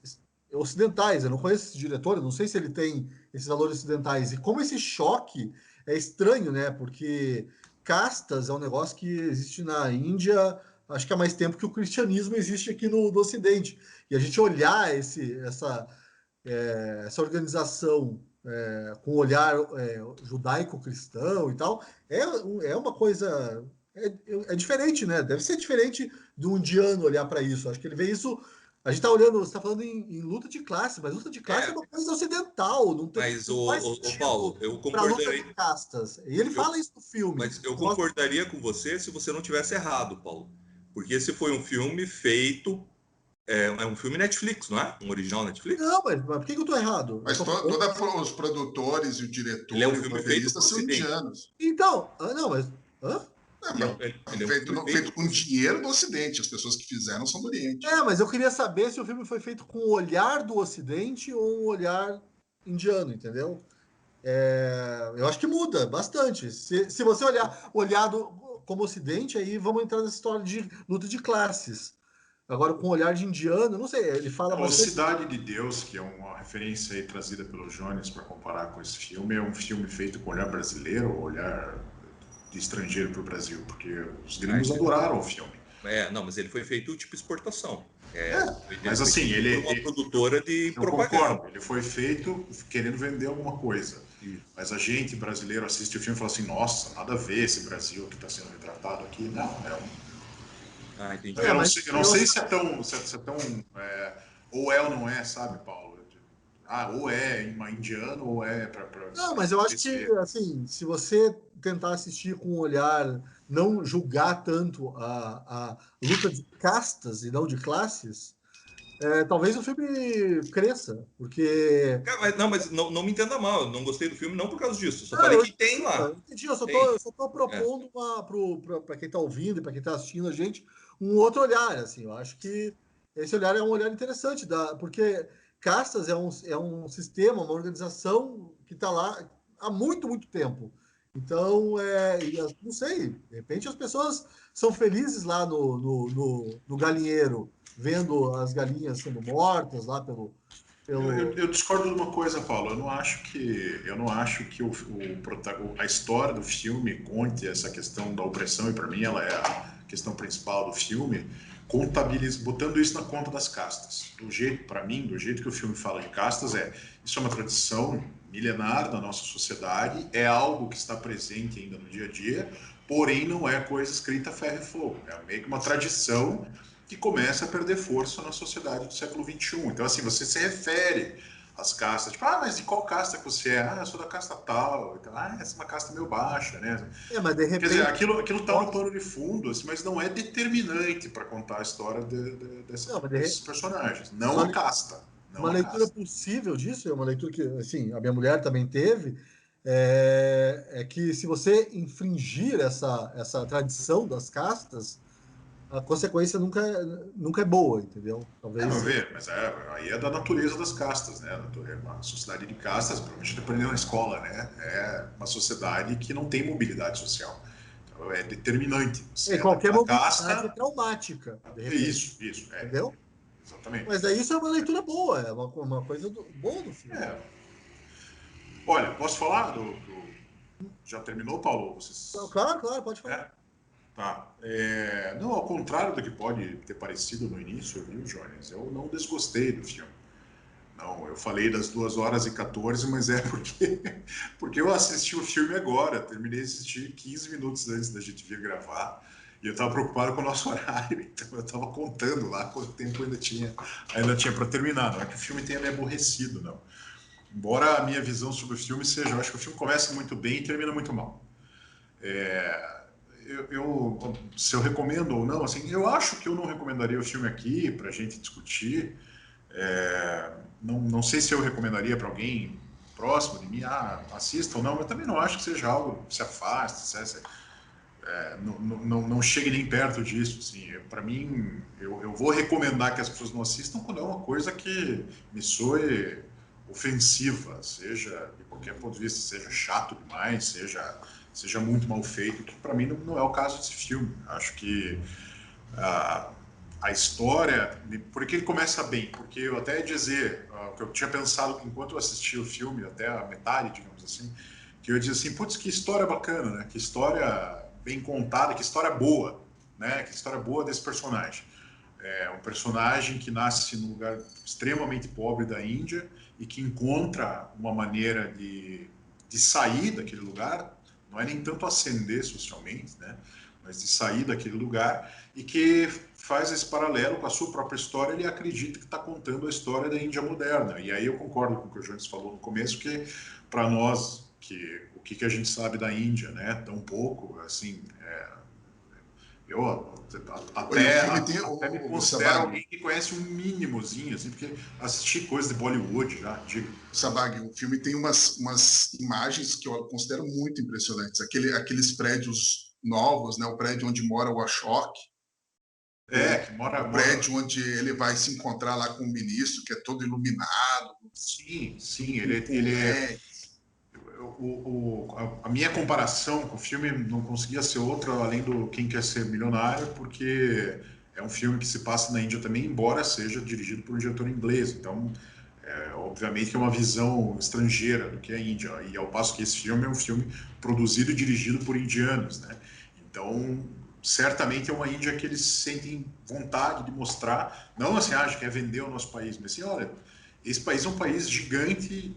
ocidentais. Eu não conheço esse diretor, eu não sei se ele tem esses valores ocidentais. E como esse choque é estranho, né? Porque castas é um negócio que existe na Índia, acho que há mais tempo que o cristianismo existe aqui no Ocidente. E a gente olhar essa organização com olhar judaico-cristão e tal, é uma coisa. É diferente, né? Deve ser diferente de um indiano olhar para isso. Acho que ele vê isso. A gente está olhando, você está falando em luta de classe, mas luta de classe é uma coisa ocidental, Mas, não faz o Paulo, sentido eu para luta de concordarei. castas. E ele fala isso no filme. Mas eu concordaria com você se você não tivesse errado, Paulo. Porque esse foi um filme feito. É um filme Netflix, não é? Um original Netflix? Não, mas por que eu estou errado? Mas todos os produtores e o diretor Ele é um e o filme feito roteirista pro são Ocidente. indianos. Então, não, mas. Hã? Ele é um filme Feito com pro dinheiro do Ocidente. As pessoas que fizeram são do Oriente. Mas eu queria saber se o filme foi feito com o olhar do Ocidente ou um olhar indiano, entendeu? Eu acho que muda bastante. Se você olhar como Ocidente, aí vamos entrar nessa história de luta de classes. Agora, com o olhar de indiano, não sei, ele fala Não, a bastante. Cidade de Deus, que é uma referência aí trazida pelo Jones para comparar com esse filme, é um filme feito com olhar brasileiro ou olhar de estrangeiro para o Brasil, porque os gringos adoraram o filme. Não, mas ele foi feito tipo exportação. Mas assim, por uma produtora de eu propaganda. concordo, ele foi feito querendo vender alguma coisa. Mas a gente brasileiro assiste o filme e fala assim, nossa, nada a ver esse Brasil que está sendo retratado aqui. Não, Entendi. eu não sei se é tão ou é ou não é, sabe, Paulo? Ou é indiano ou é para. Não, mas eu acho que, assim, se você tentar assistir com um olhar, não julgar tanto a luta de castas e não de classes, talvez o filme cresça, porque. Mas não me entenda mal, eu não gostei do filme não por causa disso. Só falei que tem lá. Eu entendi, eu só tô propondo para quem está ouvindo e para quem está assistindo a gente um outro olhar, assim. Eu acho que esse olhar é um olhar interessante, porque castas é um sistema, uma organização que está lá há muito, muito tempo. Então, não sei, de repente as pessoas são felizes lá no galinheiro, vendo as galinhas sendo mortas lá pelo. Eu discordo de uma coisa, Paulo. Eu não acho que a história do filme conte essa questão da opressão, e para mim ela é a questão principal do filme, botando isso na conta das castas. Para mim, do jeito que o filme fala de castas, isso é uma tradição milenar da nossa sociedade, é algo que está presente ainda no dia a dia, porém não é coisa escrita a ferro e fogo. É meio que uma tradição que começa a perder força na sociedade do século XXI. Então, assim, você se refere às castas, tipo, mas de qual casta que você é? Eu sou da casta tal. Então, essa é uma casta meio baixa, né? Mas de repente... Quer dizer, aquilo tá no pano de fundo, assim, mas não é determinante para contar a história desses personagens. Não a casta. Uma leitura possível disso, é uma leitura que, assim, a minha mulher também teve, é que se você infringir essa tradição das castas, a consequência nunca é boa, entendeu? Talvez. Mas aí é da natureza das castas, né? A sociedade de castas, provavelmente a gente aprendeu na escola, né? É uma sociedade que não tem mobilidade social. Então é determinante. Qualquer mobilidade é traumática. Isso. Entendeu? Exatamente. Mas daí isso é uma leitura boa, é uma coisa boa do filme. Olha, posso falar Já terminou, Paulo? Claro, pode falar. Tá. Não, ao contrário do que pode ter parecido no início, viu, Jones? Eu não desgostei do filme. Não, eu falei das 2h14, mas é porque eu assisti o filme agora. Terminei de assistir 15 minutos antes da gente vir gravar. E eu estava preocupado com o nosso horário, então eu estava contando lá quanto tempo ainda tinha para terminar. Não é que o filme tenha me aborrecido, não. Embora a minha visão sobre o filme seja, eu acho que o filme começa muito bem e termina muito mal. Se eu recomendo ou não, assim, eu acho que eu não recomendaria o filme aqui para a gente discutir. Não sei se eu recomendaria para alguém próximo de mim, assista ou não, mas também não acho que seja algo que se afaste, não chegue nem perto disso. Assim. Para mim, eu vou recomendar que as pessoas não assistam quando é uma coisa que me soe ofensiva, seja de qualquer ponto de vista, seja chato demais, seja muito mal feito, que para mim não é o caso desse filme. Acho que a história, porque ele começa bem, porque eu até ia dizer, o que eu tinha pensado enquanto eu assistia o filme, até a metade, digamos assim, que eu ia dizer assim, putz, que história bacana, né? Que história bem contada, que história boa, né? Que história boa desse personagem. É um personagem que nasce num lugar extremamente pobre da Índia e que encontra uma maneira de sair daquele lugar, não é nem tanto ascender socialmente, né? Mas de sair daquele lugar, e que faz esse paralelo com a sua própria história. Ele acredita que está contando a história da Índia moderna. E aí eu concordo com o que o Jones falou no começo, que para nós, o que a gente sabe da Índia, né? Tão pouco, assim, eu até me considero alguém que conhece um mínimozinho, assim, porque assisti coisas de Bollywood já, digo. Sabag, o filme tem umas imagens que eu considero muito impressionantes. Aqueles prédios novos, né? O prédio onde mora o Ashok. Que mora... O prédio onde ele vai se encontrar lá com o ministro, que é todo iluminado. Sim, ele é... A minha comparação com o filme não conseguia ser outra além do Quem Quer Ser Milionário, porque é um filme que se passa na Índia também, embora seja dirigido por um diretor inglês. Então, obviamente que é uma visão estrangeira do que é a Índia. E ao passo que esse filme é um filme produzido e dirigido por indianos, né? Então, certamente é uma Índia que eles sentem vontade de mostrar, não assim, a gente quer vender o nosso país, mas assim, olha, esse país é um país gigante,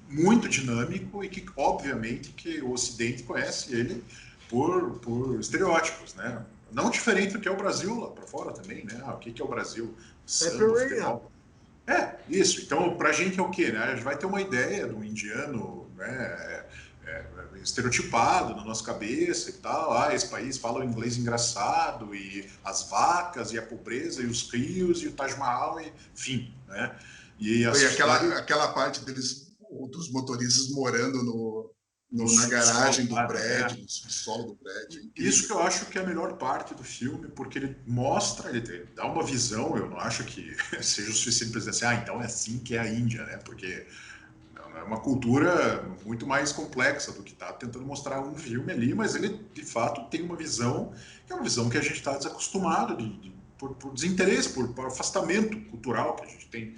muito dinâmico, e que obviamente que o Ocidente conhece ele por estereótipos, né? Não diferente do que é o Brasil lá para fora também, né? O que é o Brasil? Samba, futebol. Isso. Então, para a gente é o quê? Né? A gente vai ter uma ideia do indiano, né? Estereotipado na nossa cabeça e tal. Esse país fala um inglês engraçado, e as vacas, e a pobreza, e os rios, e o Taj Mahal, e, enfim, né? E aquela parte dos motoristas morando na garagem do prédio, no subsolo do prédio. Isso que eu acho que é a melhor parte do filme, porque ele mostra, ele dá uma visão. Eu não acho que seja o suficiente para dizer assim, então é assim que é a Índia, né? Porque é uma cultura muito mais complexa do que está tentando mostrar um filme ali, mas ele, de fato, tem uma visão, que é uma visão que a gente está desacostumado, por desinteresse, por afastamento cultural que a gente tem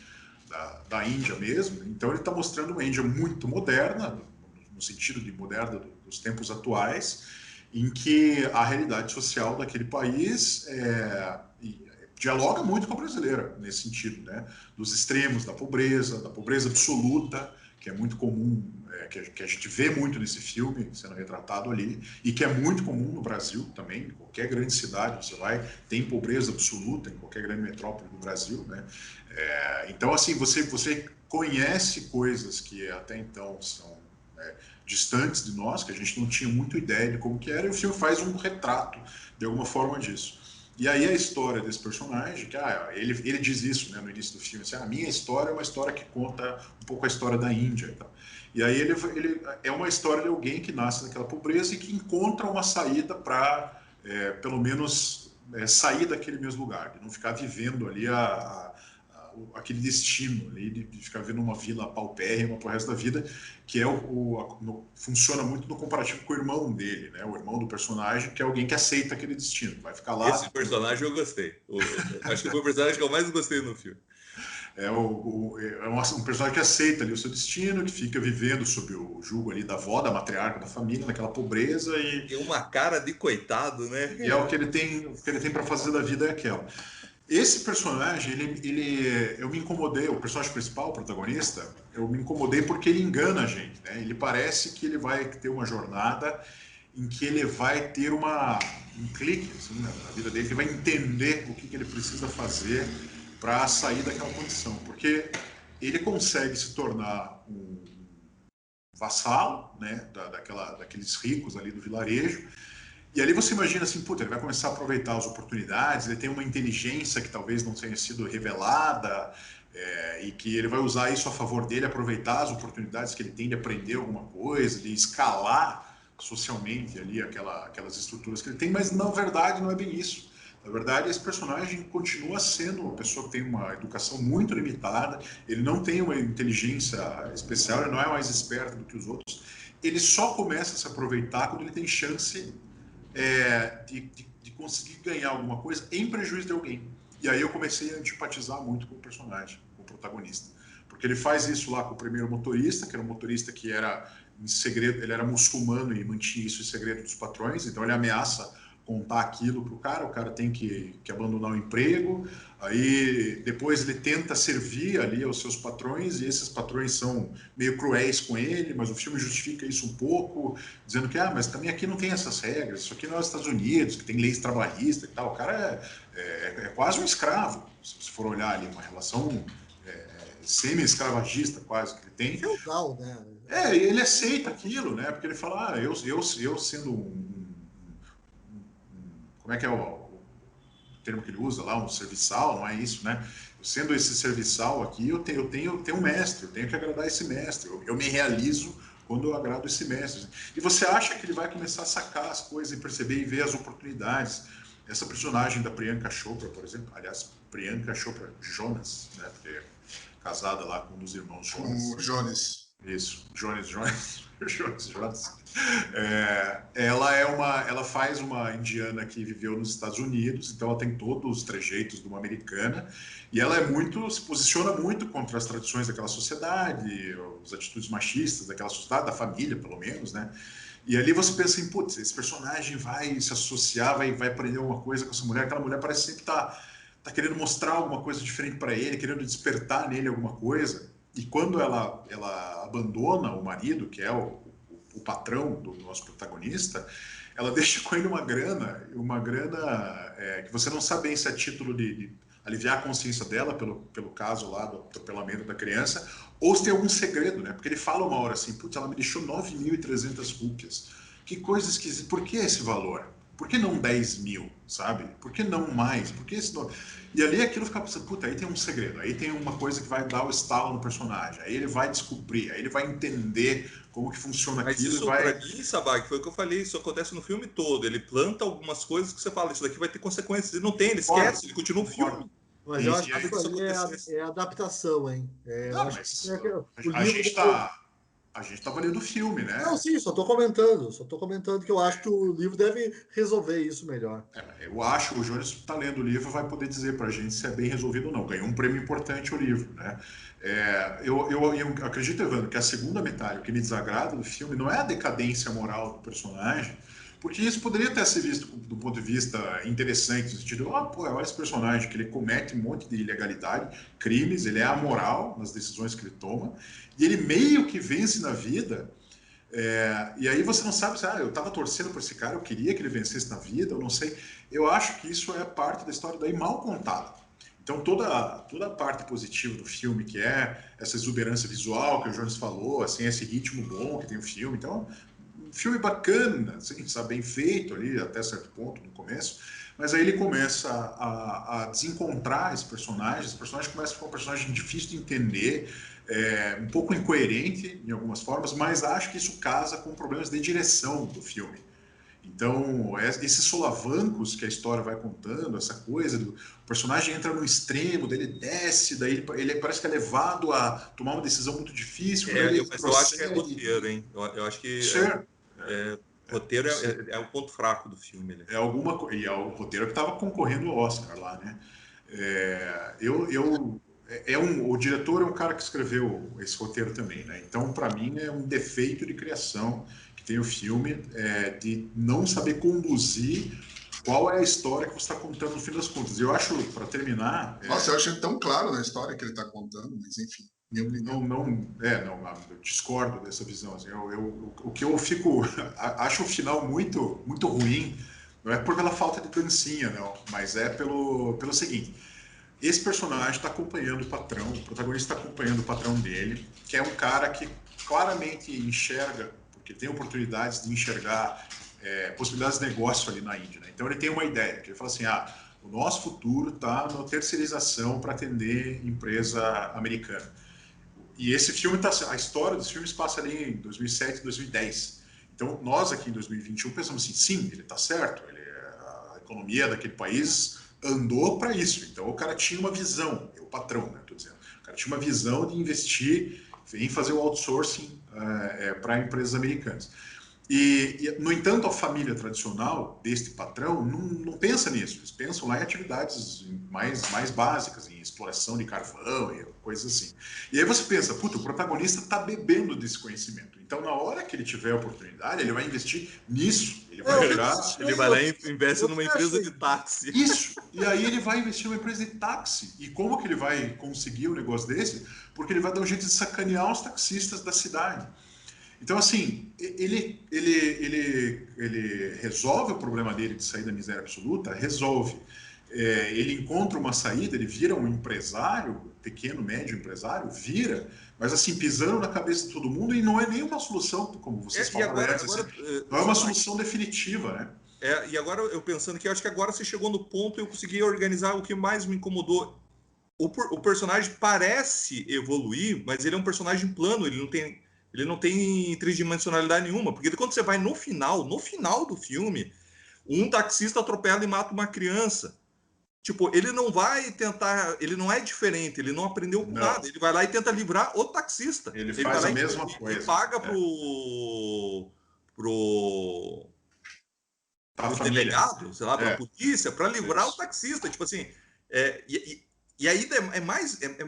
da Índia mesmo. Então ele está mostrando uma Índia muito moderna, no sentido de moderna dos tempos atuais, em que a realidade social daquele país dialoga muito com a brasileira, nesse sentido, né? Dos extremos da pobreza absoluta, que é muito comum, que a gente vê muito nesse filme sendo retratado ali, e que é muito comum no Brasil também. Em qualquer grande cidade você vai, tem pobreza absoluta em qualquer grande metrópole do Brasil, né? Então, assim, você conhece coisas que até então são distantes de nós, que a gente não tinha muita ideia de como que era, e o filme faz um retrato, de alguma forma, disso. E aí a história desse personagem, que ele diz isso, né, no início do filme, assim, a minha história é uma história que conta um pouco a história da Índia e tal. E aí ele é uma história de alguém que nasce naquela pobreza e que encontra uma saída para, pelo menos, sair daquele mesmo lugar, de não ficar vivendo ali aquele destino ali de ficar vivendo uma vila paupérrima pro resto da vida, que funciona muito no comparativo com o irmão dele, né? O irmão do personagem, que é alguém que aceita aquele destino, vai ficar lá. Esse personagem eu gostei. Acho que foi o personagem que eu mais gostei no filme. É um personagem que aceita ali o seu destino, que fica vivendo sob o jugo ali da avó, da matriarca da família, naquela pobreza, e tem uma cara de coitado, né? E o que ele tem para fazer da vida é aquela. Esse personagem, eu me incomodei, o personagem principal, o protagonista, eu me incomodei porque ele engana a gente, né? Ele parece que ele vai ter uma jornada em que ele vai ter um clique assim, na vida dele, que vai entender o que ele precisa fazer para sair daquela condição, porque ele consegue se tornar um vassalo, né, daqueles ricos ali do vilarejo. E ali você imagina assim, puta, ele vai começar a aproveitar as oportunidades, ele tem uma inteligência que talvez não tenha sido revelada, e que ele vai usar isso a favor dele, aproveitar as oportunidades que ele tem de aprender alguma coisa, de escalar socialmente ali aquelas estruturas que ele tem, mas na verdade não é bem isso. Na verdade, esse personagem continua sendo uma pessoa que tem uma educação muito limitada, ele não tem uma inteligência especial, ele não é mais esperto do que os outros, ele só começa a se aproveitar quando ele tem chance de conseguir ganhar alguma coisa em prejuízo de alguém. E aí eu comecei a antipatizar muito com o personagem, com o protagonista. Porque ele faz isso lá com o primeiro motorista, que era um motorista que era em segredo, ele era muçulmano e mantinha isso em segredo dos patrões, então ele ameaça contar aquilo pro cara, o cara tem que abandonar o emprego, aí depois ele tenta servir ali aos seus patrões, e esses patrões são meio cruéis com ele, mas o filme justifica isso um pouco, dizendo que, mas também aqui não tem essas regras, isso aqui não é os Estados Unidos, que tem leis trabalhistas e tal, o cara é quase um escravo, se for olhar ali, uma relação semi-escravagista quase que ele tem. Feudal, né? E ele aceita aquilo, né, porque ele fala, eu sendo como é que é o termo que ele usa lá, um serviçal, não é isso, né? Sendo esse serviçal aqui, eu tenho um mestre, eu tenho que agradar esse mestre, eu me realizo quando eu agrado esse mestre. E você acha que ele vai começar a sacar as coisas e perceber e ver as oportunidades. Essa personagem da Priyanka Chopra, por exemplo, aliás, Priyanka Chopra Jonas, né? Porque é casada lá com um dos irmãos Jonas. O Jones. Isso, Jones. Ela faz uma indiana que viveu nos Estados Unidos, então ela tem todos os trejeitos de uma americana, e ela se posiciona muito contra as tradições daquela sociedade, as atitudes machistas daquela sociedade, da família, pelo menos, né? E ali você pensa em, putz, esse personagem vai se associar, vai aprender alguma coisa com essa mulher, aquela mulher parece sempre tá querendo mostrar alguma coisa diferente para ele, querendo despertar nele alguma coisa. E quando ela abandona o marido, que é o patrão do nosso protagonista, ela deixa com ele uma grana que você não sabe bem se é título de aliviar a consciência dela pelo caso lá do atropelamento da criança, ou se tem algum segredo, né? Porque ele fala uma hora assim, putz, ela me deixou 9.300 rúpias. Que coisa esquisita. Por que esse valor? Por que não 10 mil, sabe? Por que não mais? Por que esse... E ali aquilo fica pensando, puta, aí tem um segredo, aí tem uma coisa que vai dar o estalo no personagem, aí ele vai descobrir, aí ele vai entender como que funciona Mas aquilo. Isso, pra mim, Sabag, foi o que eu falei, isso acontece no filme todo. Ele planta algumas coisas que você fala, isso daqui vai ter consequências. Ele não tem, ele esquece, ele continua o filme. Mas eu acho que aí isso aí é adaptação, hein? Não, acho mas que o a livro gente tá valendo o filme, né? Não, sim, só estou comentando que eu acho que o livro deve resolver isso melhor. Eu acho que o Jones está lendo o livro, vai poder dizer para a gente se é bem resolvido ou não. Ganhou um prêmio importante o livro, né? Eu acredito, Evandro, que a segunda metade, o que me desagrada do filme, não é a decadência moral do personagem, porque isso poderia até ser visto do ponto de vista interessante, no sentido, olha esse personagem, que ele comete um monte de ilegalidade, crimes, ele é amoral nas decisões que ele toma, e ele meio que vence na vida. E aí você não sabe se eu estava torcendo por esse cara, eu queria que ele vencesse na vida, eu não sei. Eu acho que isso é parte da história daí mal contada. Então toda a parte positiva do filme, que é essa exuberância visual que o Jones falou, assim, esse ritmo bom que tem o filme, então um filme bacana, assim, sabe, bem feito ali até certo ponto no começo, mas aí ele começa a desencontrar esse personagem começa a ficar um personagem difícil de entender, um pouco incoerente em algumas formas, mas acho que isso casa com problemas de direção do filme. Então, esses solavancos que a história vai contando, essa coisa do o personagem entra no extremo, daí ele desce, daí ele parece que é levado a tomar uma decisão muito difícil. Mas eu acho que é roteiro, hein? Eu acho que roteiro é o ponto fraco do filme. Né? E é o roteiro que estava concorrendo ao Oscar lá, né? O diretor é um cara que escreveu esse roteiro também, né? Então, para mim, é um defeito de criação que tem o filme, de não saber conduzir qual é a história que você está contando no fim das contas. Eu acho, para terminar... Nossa, eu achei tão claro na história que ele está contando, mas enfim... eu discordo dessa visão. Assim, o que eu fico... acho o final muito, muito ruim, não é pela falta de dancinha, não, mas é pelo seguinte... Esse personagem está acompanhando o patrão, o protagonista está acompanhando o patrão dele, que é um cara que claramente enxerga, porque tem oportunidades de enxergar possibilidades de negócio ali na Índia, né? Então ele tem uma ideia, que ele fala assim, o nosso futuro está na terceirização para atender empresa americana. E esse filme a história dos filmes passa ali em 2007, 2010. Então nós aqui em 2021 pensamos assim, sim, ele está certo, a economia daquele país andou para isso. Então o cara tinha uma visão, o patrão, né, tô dizendo, o cara tinha uma visão de investir em fazer o outsourcing para empresas americanas. No entanto, a família tradicional deste patrão não pensa nisso. Eles pensam lá em atividades mais básicas, em exploração de carvão e coisas assim. E aí você pensa, puta, o protagonista está bebendo desse conhecimento. Então, na hora que ele tiver a oportunidade, ele vai investir nisso. Ele vai virar... Ele vai lá e investe numa empresa de táxi. Isso. E aí ele vai investir numa empresa de táxi. E como que ele vai conseguir um negócio desse? Porque ele vai dar um jeito de sacanear os taxistas da cidade. Então, assim, ele resolve o problema dele de sair da miséria absoluta, resolve. Ele encontra uma saída, ele vira um empresário, pequeno, médio empresário, mas assim, pisando na cabeça de todo mundo, e não é nenhuma solução, como vocês falaram antes, não é uma solução definitiva, né? E agora eu pensando que eu acho que agora você chegou no ponto e eu consegui organizar o que mais me incomodou. O personagem parece evoluir, mas ele é um personagem plano, ele não tem tridimensionalidade nenhuma, porque quando você vai no final do filme, um taxista atropela e mata uma criança. Tipo, ele não vai tentar, ele não é diferente, ele não aprendeu com nada, ele vai lá e tenta livrar o taxista. Ele faz a mesma coisa. E paga pro delegado, sei lá, pra polícia, para livrar o taxista. Tipo assim, e aí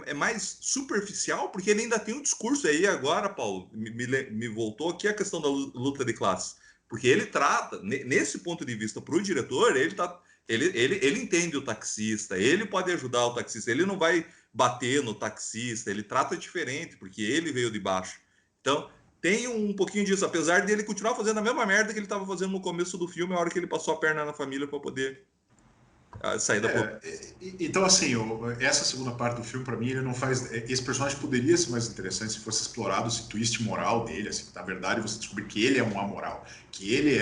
é mais superficial, porque ele ainda tem um discurso. Aí agora, Paulo, me voltou aqui a questão da luta de classes. Porque ele trata, nesse ponto de vista, para o diretor, ele entende o taxista, ele pode ajudar o taxista, ele não vai bater no taxista, ele trata diferente, porque ele veio de baixo. Então, tem um pouquinho disso, apesar dele continuar fazendo a mesma merda que ele estava fazendo no começo do filme, a hora que ele passou a perna na família para poder sair da pobreza. Então, assim, essa segunda parte do filme, para mim, ele não faz... Esse personagem poderia ser mais interessante se fosse explorado esse twist moral dele, assim, na verdade você descobrir que ele é um amoral, que ele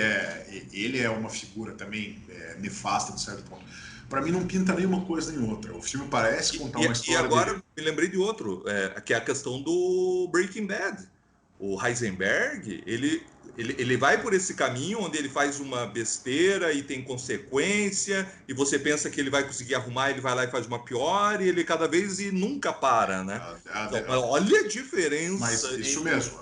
é uma figura também nefasta, de certo ponto. Para mim, não pinta nenhuma coisa nem outra. O filme parece contar uma história. E agora dele. Me lembrei de outro, que é a questão do Breaking Bad. O Heisenberg, ele vai por esse caminho onde ele faz uma besteira e tem consequência, e você pensa que ele vai conseguir arrumar, ele vai lá e faz uma pior, e ele cada vez e nunca para, né? Então, olha a diferença. Mas isso mesmo,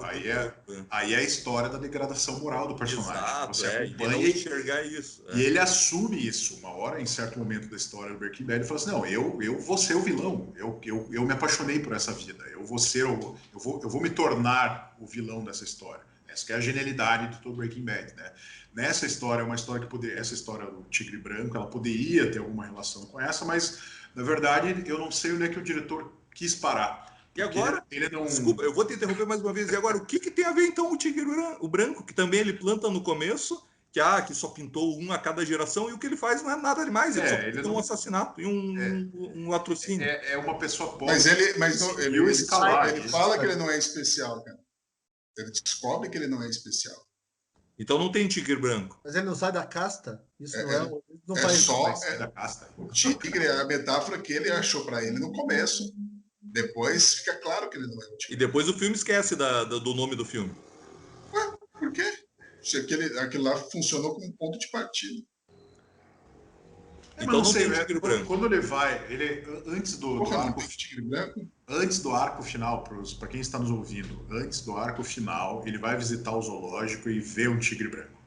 aí é a história da degradação moral do personagem. Exato, você acompanha e não enxergar isso. E ele assume isso. Uma hora, em certo momento da história do Breaking Bad, ele fala assim, não, eu vou ser o vilão, eu me apaixonei por essa vida, eu vou me tornar o vilão dessa história. Essa que é a genialidade de todo Breaking Bad, né? Nessa história, uma história que poderia... Essa história do Tigre Branco, ela poderia ter alguma relação com essa, mas, na verdade, eu não sei onde é que o diretor quis parar. E agora, ele não... desculpa, eu vou te interromper mais uma vez. E agora, o que tem a ver, então, o Tigre Branco, que também ele planta no começo, que só pintou um a cada geração, e o que ele faz não é nada demais, ele só pintou um assassinato e um latrocínio. É uma pessoa pobre. Mas ele fala que ele não é especial, cara. Ele descobre que ele não é especial. Então não tem tigre branco. Mas ele não sai da casta? Isso não faz só da casta. O tigre é a metáfora que ele achou para ele no começo. Depois fica claro que ele não é o tigre. E depois o filme esquece do nome do filme. Ué, por quê? Se aquele lá funcionou como ponto de partida. Então não sei, tem tigre branco. Quando ele vai, antes do arco, tigre branco? Antes do arco final, para quem está nos ouvindo, antes do arco final, ele vai visitar o zoológico e vê um tigre branco.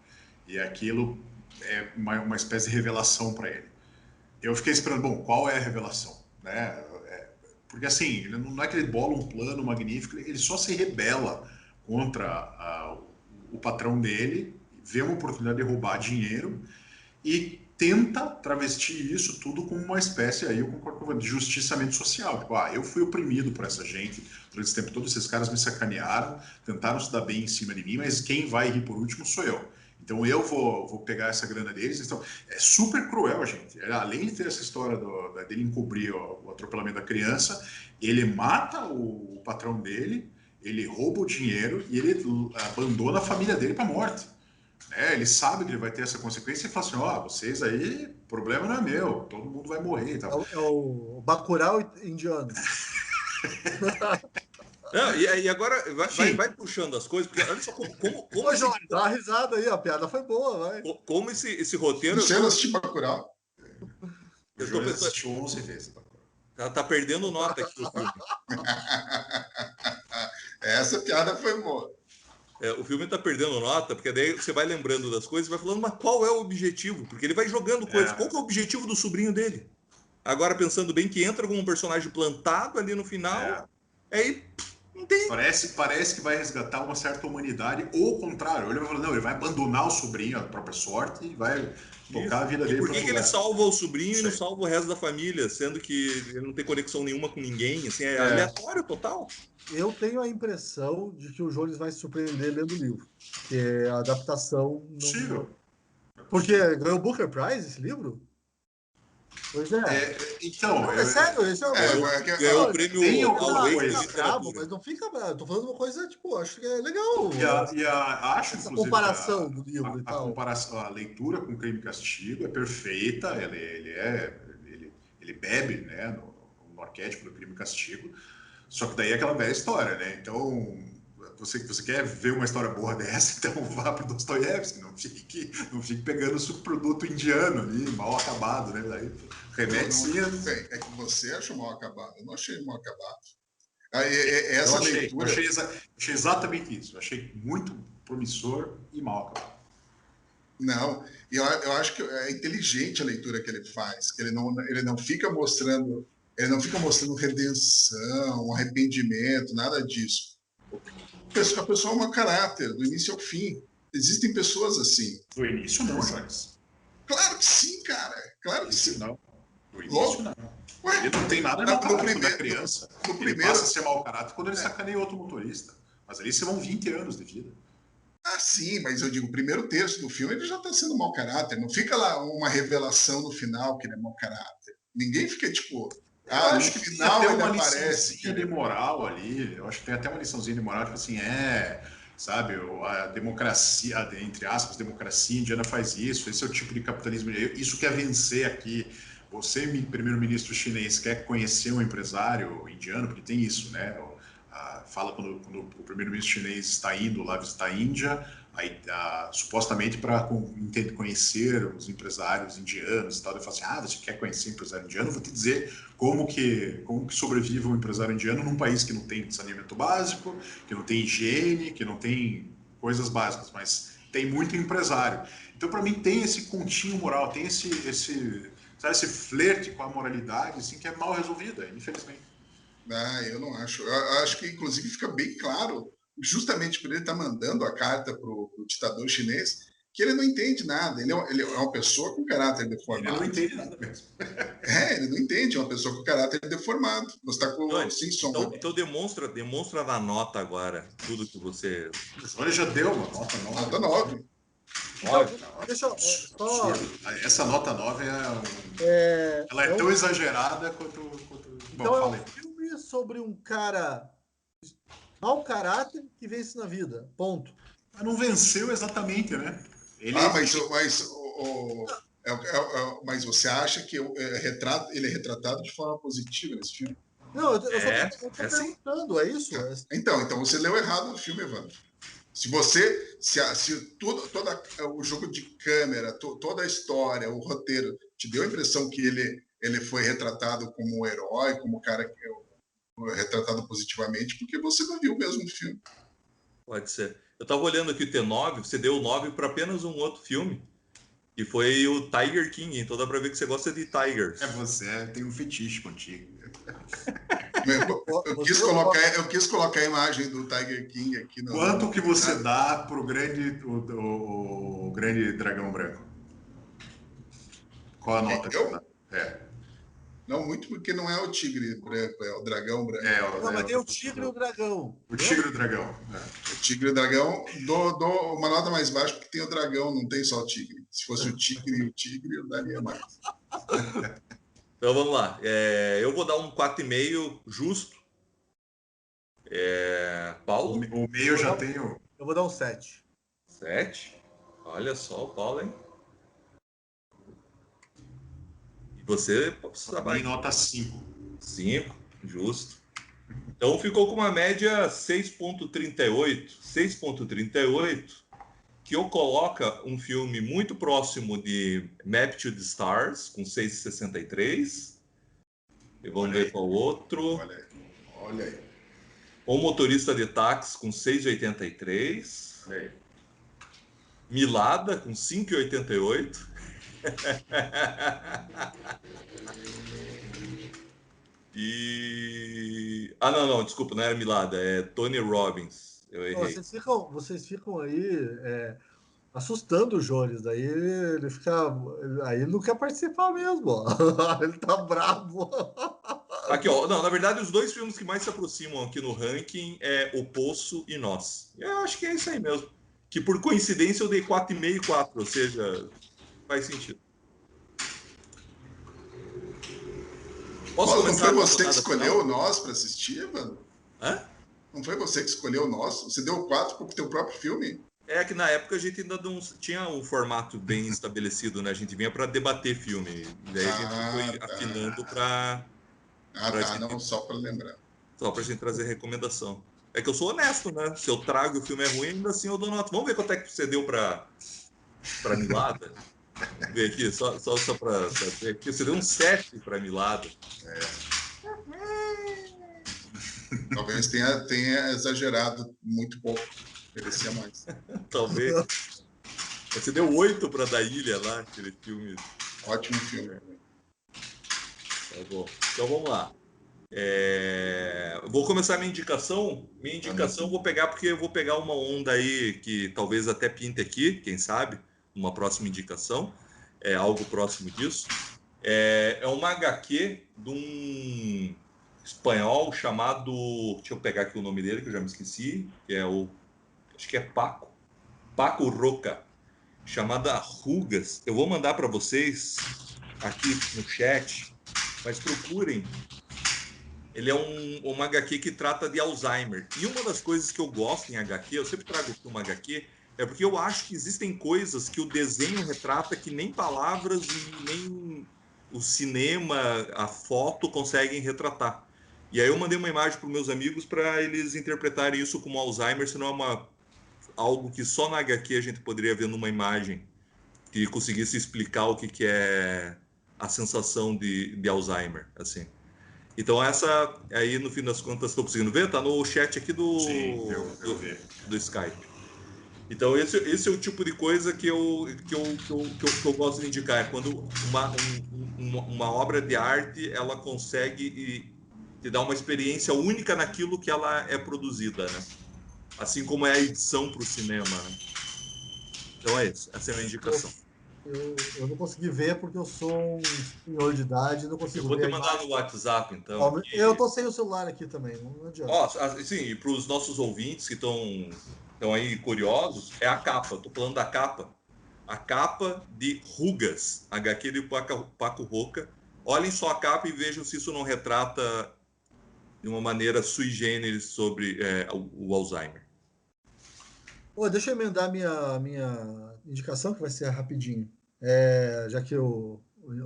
E aquilo é uma espécie de revelação para ele. Eu fiquei esperando, bom, qual é a revelação? Né? Porque assim, ele não é que ele bola um plano magnífico, ele só se rebela contra o patrão dele, vê uma oportunidade de roubar dinheiro e tenta travestir isso tudo como uma espécie, aí eu concordo com de justiçamento social. Tipo, eu fui oprimido por essa gente durante esse tempo todo, esses caras me sacanearam, tentaram se dar bem em cima de mim, mas quem vai rir por último sou eu. Então eu vou pegar essa grana deles. Então, é super cruel, gente. Além de ter essa história dele encobrir o atropelamento da criança, ele mata o patrão dele, ele rouba o dinheiro e ele abandona a família dele para a morte. Ele sabe que ele vai ter essa consequência e fala assim, vocês aí, o problema não é meu, todo mundo vai morrer. Tá? É o Bacurau indiano. Não, e agora vai puxando as coisas, porque olha só como Ô, Jorge, dá uma risada aí, a piada foi boa, vai. como esse roteiro... Não sei, eu assisti Bacurau. Eu tô pensando... assistiu 11 vezes. Tá perdendo nota aqui o filme. Essa piada foi boa. O filme tá perdendo nota, porque daí você vai lembrando das coisas e vai falando, mas qual é o objetivo? Porque ele vai jogando coisas. Qual que é o objetivo do sobrinho dele? Agora, pensando bem, que entra como um personagem plantado ali no final, aí não tem... Parece que vai resgatar uma certa humanidade, ou o contrário. Ele vai falar, não, ele vai abandonar o sobrinho, a própria sorte, e vai tocar a vida dele. Por que ele salva o sobrinho e não Sei. salva o resto da família, sendo que ele não tem conexão nenhuma com ninguém? Assim, é aleatório total. Eu tenho a impressão de que o Jones vai se surpreender lendo o livro, que é a adaptação... Possível. Porque ganhou o Booker Prize esse livro? Pois é. Então... Não, é sério, esse Ganhou o prêmio tem Always alguma de coisa. literatura. Mas não fica bravo. Tô falando uma coisa, tipo, acho que é legal. Acho, essa inclusive, comparação do livro e a tal. comparação, a leitura com Crime e Castigo é perfeita, ele bebe, né, no arquétipo do Crime e Castigo, só que daí é aquela velha história, né? Então, você quer ver uma história boa dessa, então vá para Dostoiévski, não fique pegando o subproduto indiano ali, mal acabado, né? Daí remete sim. É que você achou mal acabado, eu não achei mal acabado. Essa leitura... Eu achei exatamente isso, eu achei muito promissor e mal acabado. Não, eu acho que é inteligente a leitura que ele faz, que ele não fica mostrando redenção, arrependimento, nada disso. A pessoa é um mau caráter, do início ao fim. Existem pessoas assim. Do início não, Jones. Claro que sim, cara. Claro que sim. Não. Do início não. Ué, ele não tem nada de mau caráter da criança. Ele passa a ser mau caráter quando ele sacaneia outro motorista. Mas ali se vão 20 anos de vida. Ah, sim, mas eu digo, o primeiro terço do filme ele já está sendo mau caráter. Não fica lá uma revelação no final que ele é mau caráter. Ninguém fica tipo... no final tem uma aparece liçãozinha de moral ali. Eu acho que tem até uma liçãozinha de moral, tipo assim, sabe, a democracia, entre aspas, democracia indiana faz isso, esse é o tipo de capitalismo, isso quer vencer aqui. Você, primeiro-ministro chinês, quer conhecer um empresário indiano, porque tem isso, né? Fala quando o primeiro-ministro chinês está indo lá visitar a Índia, aí, supostamente para conhecer os empresários indianos e tal, ele fala assim, você quer conhecer empresário indiano? Eu vou te dizer como que sobrevive um empresário indiano num país que não tem saneamento básico, que não tem higiene, que não tem coisas básicas, mas tem muito empresário. Então, para mim, tem esse continho moral, tem esse flerte com a moralidade, assim, que é mal resolvida, infelizmente. Eu não acho. Eu acho que, inclusive, fica bem claro, justamente por ele estar mandando a carta para o ditador chinês, que ele não entende nada. Ele é uma pessoa com caráter deformado. Ele não entende nada mesmo. Ele não entende, é uma pessoa com caráter deformado. Você está sem sombra. Então demonstra na nota agora tudo que você... O Johnny já deu uma nota 9. Nota 9. Deixa eu só... Essa nota 9 ela é tão exagerada quanto então é um filme sobre um cara mau caráter que vence na vida. Ponto. Mas não venceu exatamente, né? Mas você acha que ele é retratado de forma positiva nesse filme? Não, eu só tô perguntando, é isso? Então você leu errado o filme, Evandro. Se todo o jogo de câmera, toda a história, o roteiro, te deu a impressão que ele foi retratado como um herói, como um cara que é retratado positivamente, porque você não viu mesmo o filme. Pode ser. Eu estava olhando aqui o T9, você deu o 9 para apenas um outro filme, que foi o Tiger King, então dá para ver que você gosta de Tigers. Você tem um fetiche contigo. Eu quis colocar a imagem do Tiger King aqui. Quanto que você dá pro o grande dragão branco? Qual a nota que você dá? Não, muito porque não é o tigre branco, é o dragão branco. Mas tem o tigre e o dragão. O tigre e o dragão. O tigre e o dragão, dou uma nota mais baixa porque tem o dragão, não tem só o tigre. Se fosse o tigre, eu daria mais. Então vamos lá. Eu vou dar um 4,5 justo. Paulo? O meio eu já tenho. Eu vou dar um 7. 7. Olha só o Paulo, hein? E você, Também nota 5. 5, justo. Então ficou com uma média 6,38. 6,38, que eu coloca um filme muito próximo de Map to the Stars, com 6,63. E vamos ver qual outro. Olha aí. O Motorista de Táxi, com 6,83. Milada, com 5,88. E... não, desculpa, não era Milada, é Tony Robbins. Eu errei. Vocês ficam aí assustando o Jones, daí ele fica. Aí ele não quer participar mesmo, ó. Ele tá bravo. Aqui, ó. Não, na verdade, os dois filmes que mais se aproximam aqui no ranking é O Poço e Nós. Eu acho que é isso aí mesmo. Que por coincidência eu dei 4,5 e 4, ou seja, faz sentido. Não foi você que escolheu o Nós para assistir, mano? Hã? Não foi você que escolheu o Nós? Você deu 4 pro teu próprio filme? É que na época a gente ainda não tinha um formato bem estabelecido, né? A gente vinha para debater filme. E daí a gente foi afinando para. Não, só para lembrar. Só pra gente trazer recomendação. É que eu sou honesto, né? Se eu trago e o filme é ruim, ainda assim eu dou nota. Vamos ver quanto é que você deu pra Milada? Vamos ver aqui, só pra saber aqui. Você deu um 7 pra Milada. Talvez tenha exagerado muito pouco. Merecia mais. Talvez. Você deu 8 pra Da Ilha lá, aquele filme. Ótimo filme. Tá bom. Então vamos lá. Vou começar minha indicação. Minha indicação eu vou pegar porque eu vou pegar uma onda aí que talvez até pinte aqui, quem sabe, uma próxima indicação. É algo próximo disso. É uma HQ de um espanhol chamado... Deixa eu pegar aqui o nome dele, que eu já me esqueci. Que é acho que é Paco Roca. Chamada Rugas. Eu vou mandar para vocês aqui no chat, mas procurem. Ele é uma HQ que trata de Alzheimer. E uma das coisas que eu gosto em HQ, eu sempre trago aqui uma HQ, é porque eu acho que existem coisas que o desenho retrata que nem palavras e nem o cinema, a foto conseguem retratar. E aí eu mandei uma imagem para os meus amigos para eles interpretarem isso como Alzheimer, senão é algo que só na HQ a gente poderia ver numa imagem que conseguisse explicar o que é a sensação de Alzheimer, assim. Então essa aí, no fim das contas, estou conseguindo ver? Tá no chat aqui do Skype. Então esse é o tipo de coisa que eu gosto de indicar. É quando uma obra de arte ela consegue te dar uma experiência única naquilo que ela é produzida, né? Assim como é a edição para o cinema, né? Então é isso. Essa é a minha indicação. Eu não consegui ver porque eu sou um senhor de idade, não consigo ver. Eu vou te mandar no WhatsApp, então. Eu tô sem o celular aqui também, não adianta. Sim, e para os nossos ouvintes que estão aí curiosos, é a capa. Estou falando da capa. A capa de Rugas, HQ de Paco Roca. Olhem só a capa e vejam se isso não retrata de uma maneira sui generis sobre o Alzheimer. Deixa eu emendar minha indicação, que vai ser rapidinho. Já que o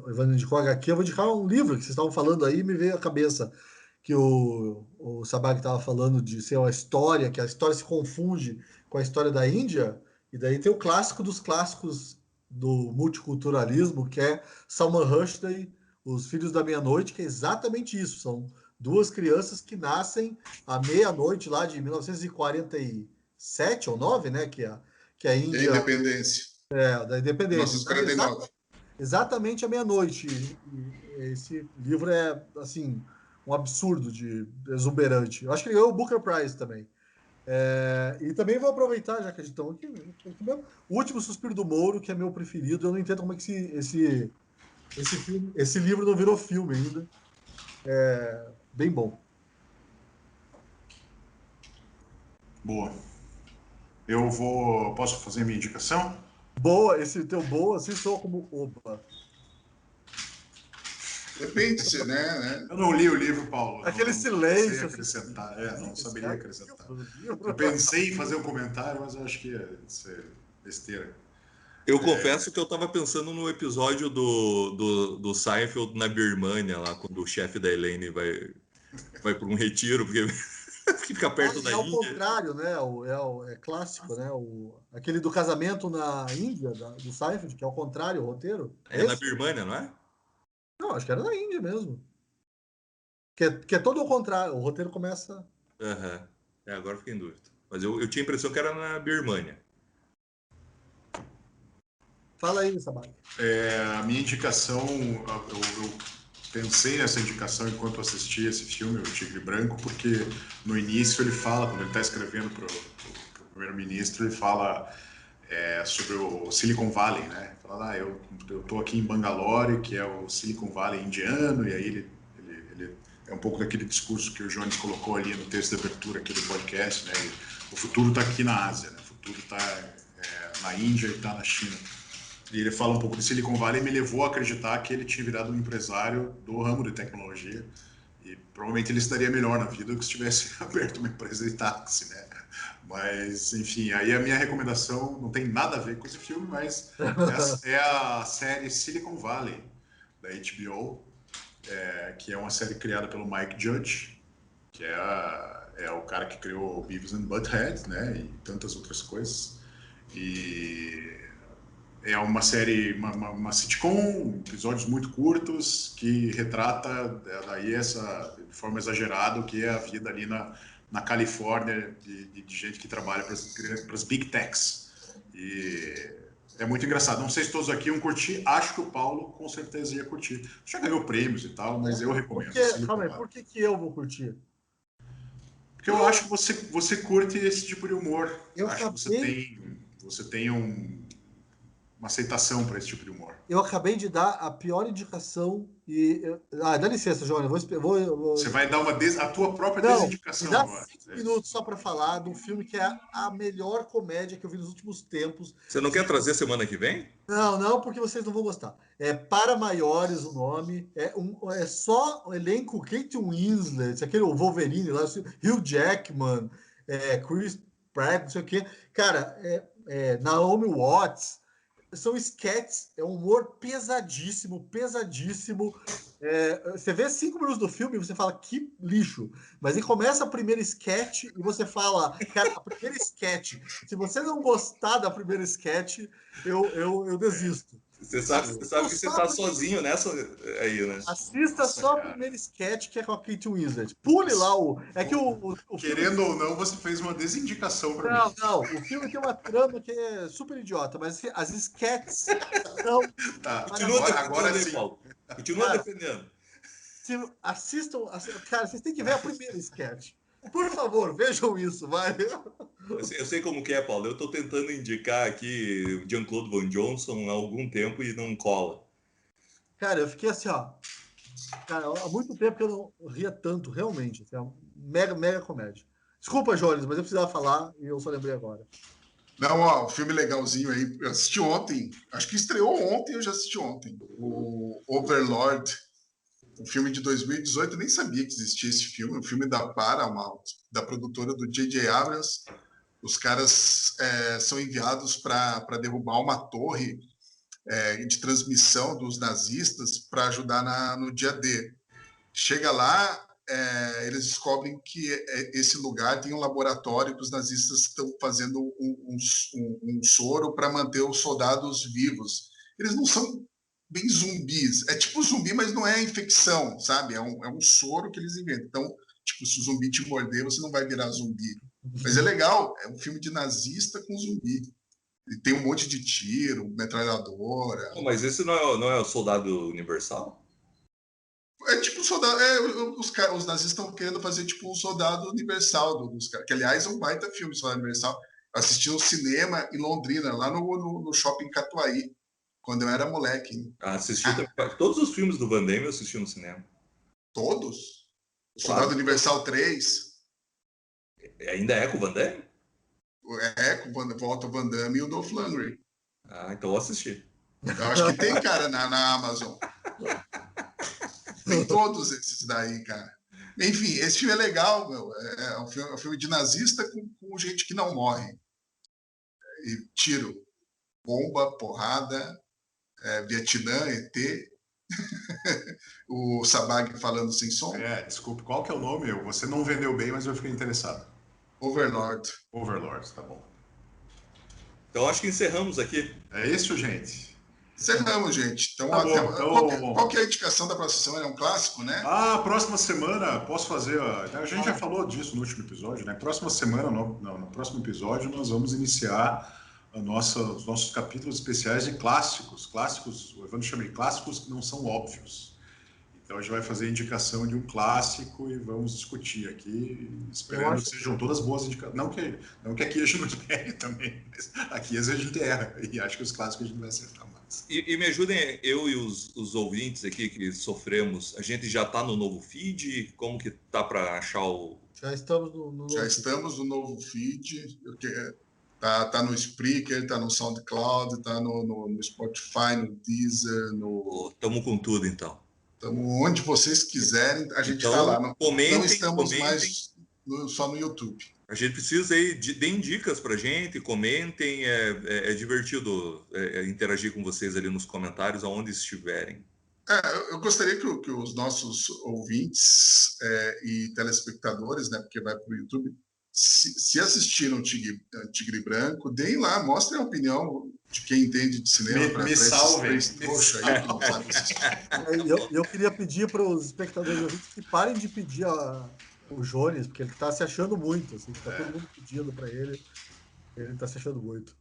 Evandro indicou HQ, eu vou indicar um livro que vocês estavam falando aí, me veio à cabeça que o Sabag estava falando de ser uma história, que a história se confunde com a história da Índia, e daí tem o clássico dos clássicos do multiculturalismo, que é Salman Rushdie, Os Filhos da Meia-Noite, que é exatamente isso, são duas crianças que nascem à meia-noite lá de 1947 ou 9, né? Que a Índia... Da Independência. Da Independência. 1949. Exatamente à meia-noite. Esse livro é, assim, um absurdo de exuberante. Eu acho que ele ganhou o Booker Prize também. E também vou aproveitar, já que a gente está aqui, O Último Suspiro do Moro, que é meu preferido. Eu não entendo como é que esse livro não virou filme ainda. Bem bom. Boa. Posso fazer minha indicação? Boa, esse teu boa se soa como oba. Depende, né? Eu não li o livro, Paulo. Aquele não silêncio. sei acrescentar. Não saberia acrescentar. Eu Eu pensei em fazer um comentário, mas eu acho que ia ser besteira. Eu confesso que eu tava pensando no episódio do Seinfeld na Birmânia, lá, quando o chefe da Elaine vai para um retiro, porque fica perto da É ao Índia. contrário, né? É clássico, né? Aquele do casamento na Índia, do Seinfeld, que é ao contrário, o roteiro. É na Esse? Birmânia, não é? Não, acho que era na Índia mesmo. Que é todo ao contrário. O roteiro começa. Aham. Agora eu fiquei em dúvida. Mas eu tinha a impressão que era na Birmânia. Fala aí, Sabag. A minha indicação, eu pensei nessa indicação enquanto assisti esse filme, O Tigre Branco, porque no início ele fala, quando ele está escrevendo para o primeiro-ministro, ele fala sobre o Silicon Valley, né? Fala, eu tô aqui em Bangalore, que é o Silicon Valley indiano, e aí ele é um pouco daquele discurso que o Jones colocou ali no texto de abertura aqui do podcast, né? E o futuro está aqui na Ásia, né? O futuro está na Índia e está na China. E ele fala um pouco do Silicon Valley e me levou a acreditar que ele tinha virado um empresário do ramo de tecnologia. E provavelmente ele estaria melhor na vida do que se tivesse aberto uma empresa de táxi, né? Mas, enfim, aí a minha recomendação não tem nada a ver com esse filme, mas é a série Silicon Valley, da HBO, que é uma série criada pelo Mike Judge, que é o cara que criou Beavis and Butthead, né? E tantas outras coisas. E é uma série, uma sitcom, episódios muito curtos, que retrata daí de forma exagerada o que é a vida ali na Califórnia de gente que trabalha para as big techs. E é muito engraçado. Não sei se todos aqui iam curtir, acho que o Paulo com certeza ia curtir. Já ganhou prêmios e tal, mas eu recomendo. Calma aí, por que eu vou curtir? Porque eu acho que você curte esse tipo de humor. Eu Acho que você tem uma aceitação para esse tipo de humor. Eu acabei de dar a pior indicação dá licença, João, Você vai dar a tua própria Não, desindicação me dá agora. 5 minutos só para falar de um filme que é a melhor comédia que eu vi nos últimos tempos. Você não quer trazer semana que vem? Não, porque vocês não vão gostar. É Para Maiores o nome. É só o elenco Kate Winslet, aquele Wolverine lá, Hugh Jackman, Chris Pratt, não sei o quê. Cara, Naomi Watts. São sketches, é um humor pesadíssimo, pesadíssimo. Você vê 5 minutos do filme e você fala, que lixo. Mas aí começa a primeira sketch e você fala, cara, a primeira sketch. Se você não gostar da primeira sketch, eu desisto. Você sabe que você está sozinho nessa aí, né? Assista só a primeira sketch, que é com a Kate Winslet. Pule lá É que o Querendo filme... ou não, você fez uma desindicação para mim. Não. O filme tem uma trama que é super idiota, mas as sketches são... Tá. Agora sim. Paulo. Continua defendendo. Assistam... Cara, vocês têm que ver a primeira sketch. Por favor, vejam isso, vai. Eu sei como que é, Paulo. Eu estou tentando indicar aqui o Jean-Claude Van Johnson há algum tempo e não cola. Cara, eu fiquei assim, ó. Cara, há muito tempo que eu não ria tanto, realmente. Assim, mega, mega comédia. Desculpa, Jones, mas eu precisava falar e eu só lembrei agora. Não, um filme legalzinho aí. Eu assisti ontem. Acho que estreou ontem, eu já assisti ontem. O Overlord, um filme de 2018. Eu nem sabia que existia esse filme. Um filme da Paramount, da produtora do J.J. Abrams. Os caras são enviados para derrubar uma torre de transmissão dos nazistas para ajudar no dia D. Chega lá, eles descobrem que esse lugar tem um laboratório que os nazistas estão fazendo um soro para manter os soldados vivos. Eles não são bem zumbis. É tipo zumbi, mas não é infecção, sabe? É um soro que eles inventam. Então, tipo, se o zumbi te morder, você não vai virar zumbi. Mas é legal. É um filme de nazista com zumbi. E tem um monte de tiro, metralhadora. Não, mas esse não é o Soldado Universal? É tipo um soldado. Os nazistas estão querendo fazer tipo um soldado universal dos caras. Que, aliás, é um baita filme, Soldado Universal. Assisti no cinema em Londrina, lá no shopping Catuaí, quando eu era moleque. Assisti todos os filmes do Van Damme eu assisti no cinema. Todos? Claro. Soldado Universal 3. Ainda é com o Van Damme? Com volta o Van Damme e o Dolph Lundgren. Então eu assisti. Eu acho que tem, cara, na Amazon. Tem todos esses daí, cara. Enfim, esse filme é legal, meu. É um filme de nazista com gente que não morre. E tiro, bomba, porrada, Vietnã, ET. O Sabag falando sem som. Desculpe, qual que é o nome? Você não vendeu bem, mas eu fiquei interessado. Overlord. Overlord, tá bom. Então acho que encerramos aqui. É isso, gente. Encerramos, gente. Então, tá bom, então... qual que é a indicação da próxima semana? É um clássico, né? Próxima semana, posso fazer... A gente já falou disso no último episódio, né? Próxima semana, no próximo episódio, nós vamos iniciar os nossos capítulos especiais de clássicos. Clássicos, o Evandro chama de clássicos que não são óbvios. Então a gente vai fazer a indicação de um clássico e vamos discutir aqui, esperando que sejam todas boas indicações. Não que aqui a gente não erre também, mas aqui às vezes a gente erra, e acho que os clássicos a gente vai acertar mais. E me ajudem, eu e os ouvintes aqui que sofremos, a gente já está no novo feed? Como que tá para achar o... Já estamos no Já estamos no novo feed, tá no Spreaker, tá no SoundCloud, tá no Spotify, no Deezer, Estamos com tudo, então. Estamos onde vocês quiserem, a gente está lá. Não estamos mais só no YouTube. A gente precisa aí, deem dicas pra gente, comentem, é divertido interagir com vocês ali nos comentários, aonde estiverem. Eu gostaria que os nossos ouvintes e telespectadores, né, porque vai para o YouTube, se assistiram Tigre Branco, deem lá, mostrem a opinião de quem entende de cinema. Me salvem. Poxa, aí que não sabe assistir. Eu queria pedir para os espectadores ouvintes que parem de pedir o Jones, porque ele está se achando muito. Assim, tá todo mundo pedindo para ele. Ele está se achando muito.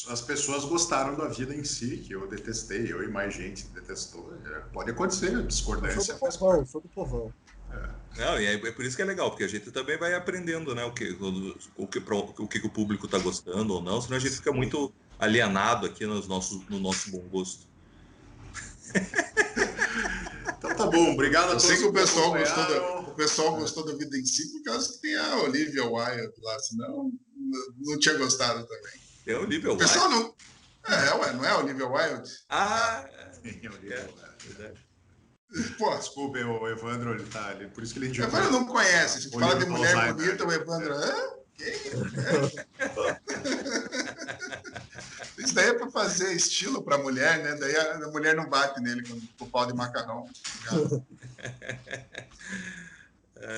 As pessoas gostaram da vida em si, que eu detestei, eu e mais gente detestou. Pode acontecer, discordância. Eu sou do povão. Não, e é por isso que é legal, porque a gente também vai aprendendo, né, o que o público está gostando ou não, senão a gente fica muito alienado aqui no nosso bom gosto. Então tá bom, obrigado a todos. Eu sei que o pessoal gostou da vida em si por causa que tem a Olivia Wilde lá, senão não tinha gostado também. É a Olivia Wilde? O pessoal não... não é a Olivia Wilde? Sim, é a Olivia Wilde. Verdade. Pô, desculpa, o Evandro, por isso que ele indicou. O Evandro não conhece, a gente fala de mulher bonita, o Evandro... Quem? Isso daí é para fazer estilo para a mulher, né? Daí a mulher não bate nele com o pau de macarrão.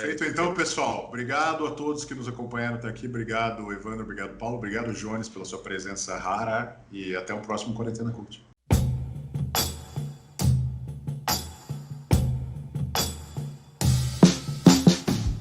Feito então, pessoal. Obrigado a todos que nos acompanharam até aqui. Obrigado, Evandro. Obrigado, Paulo. Obrigado, Jones, pela sua presença rara. E até o próximo Quarentena Cult.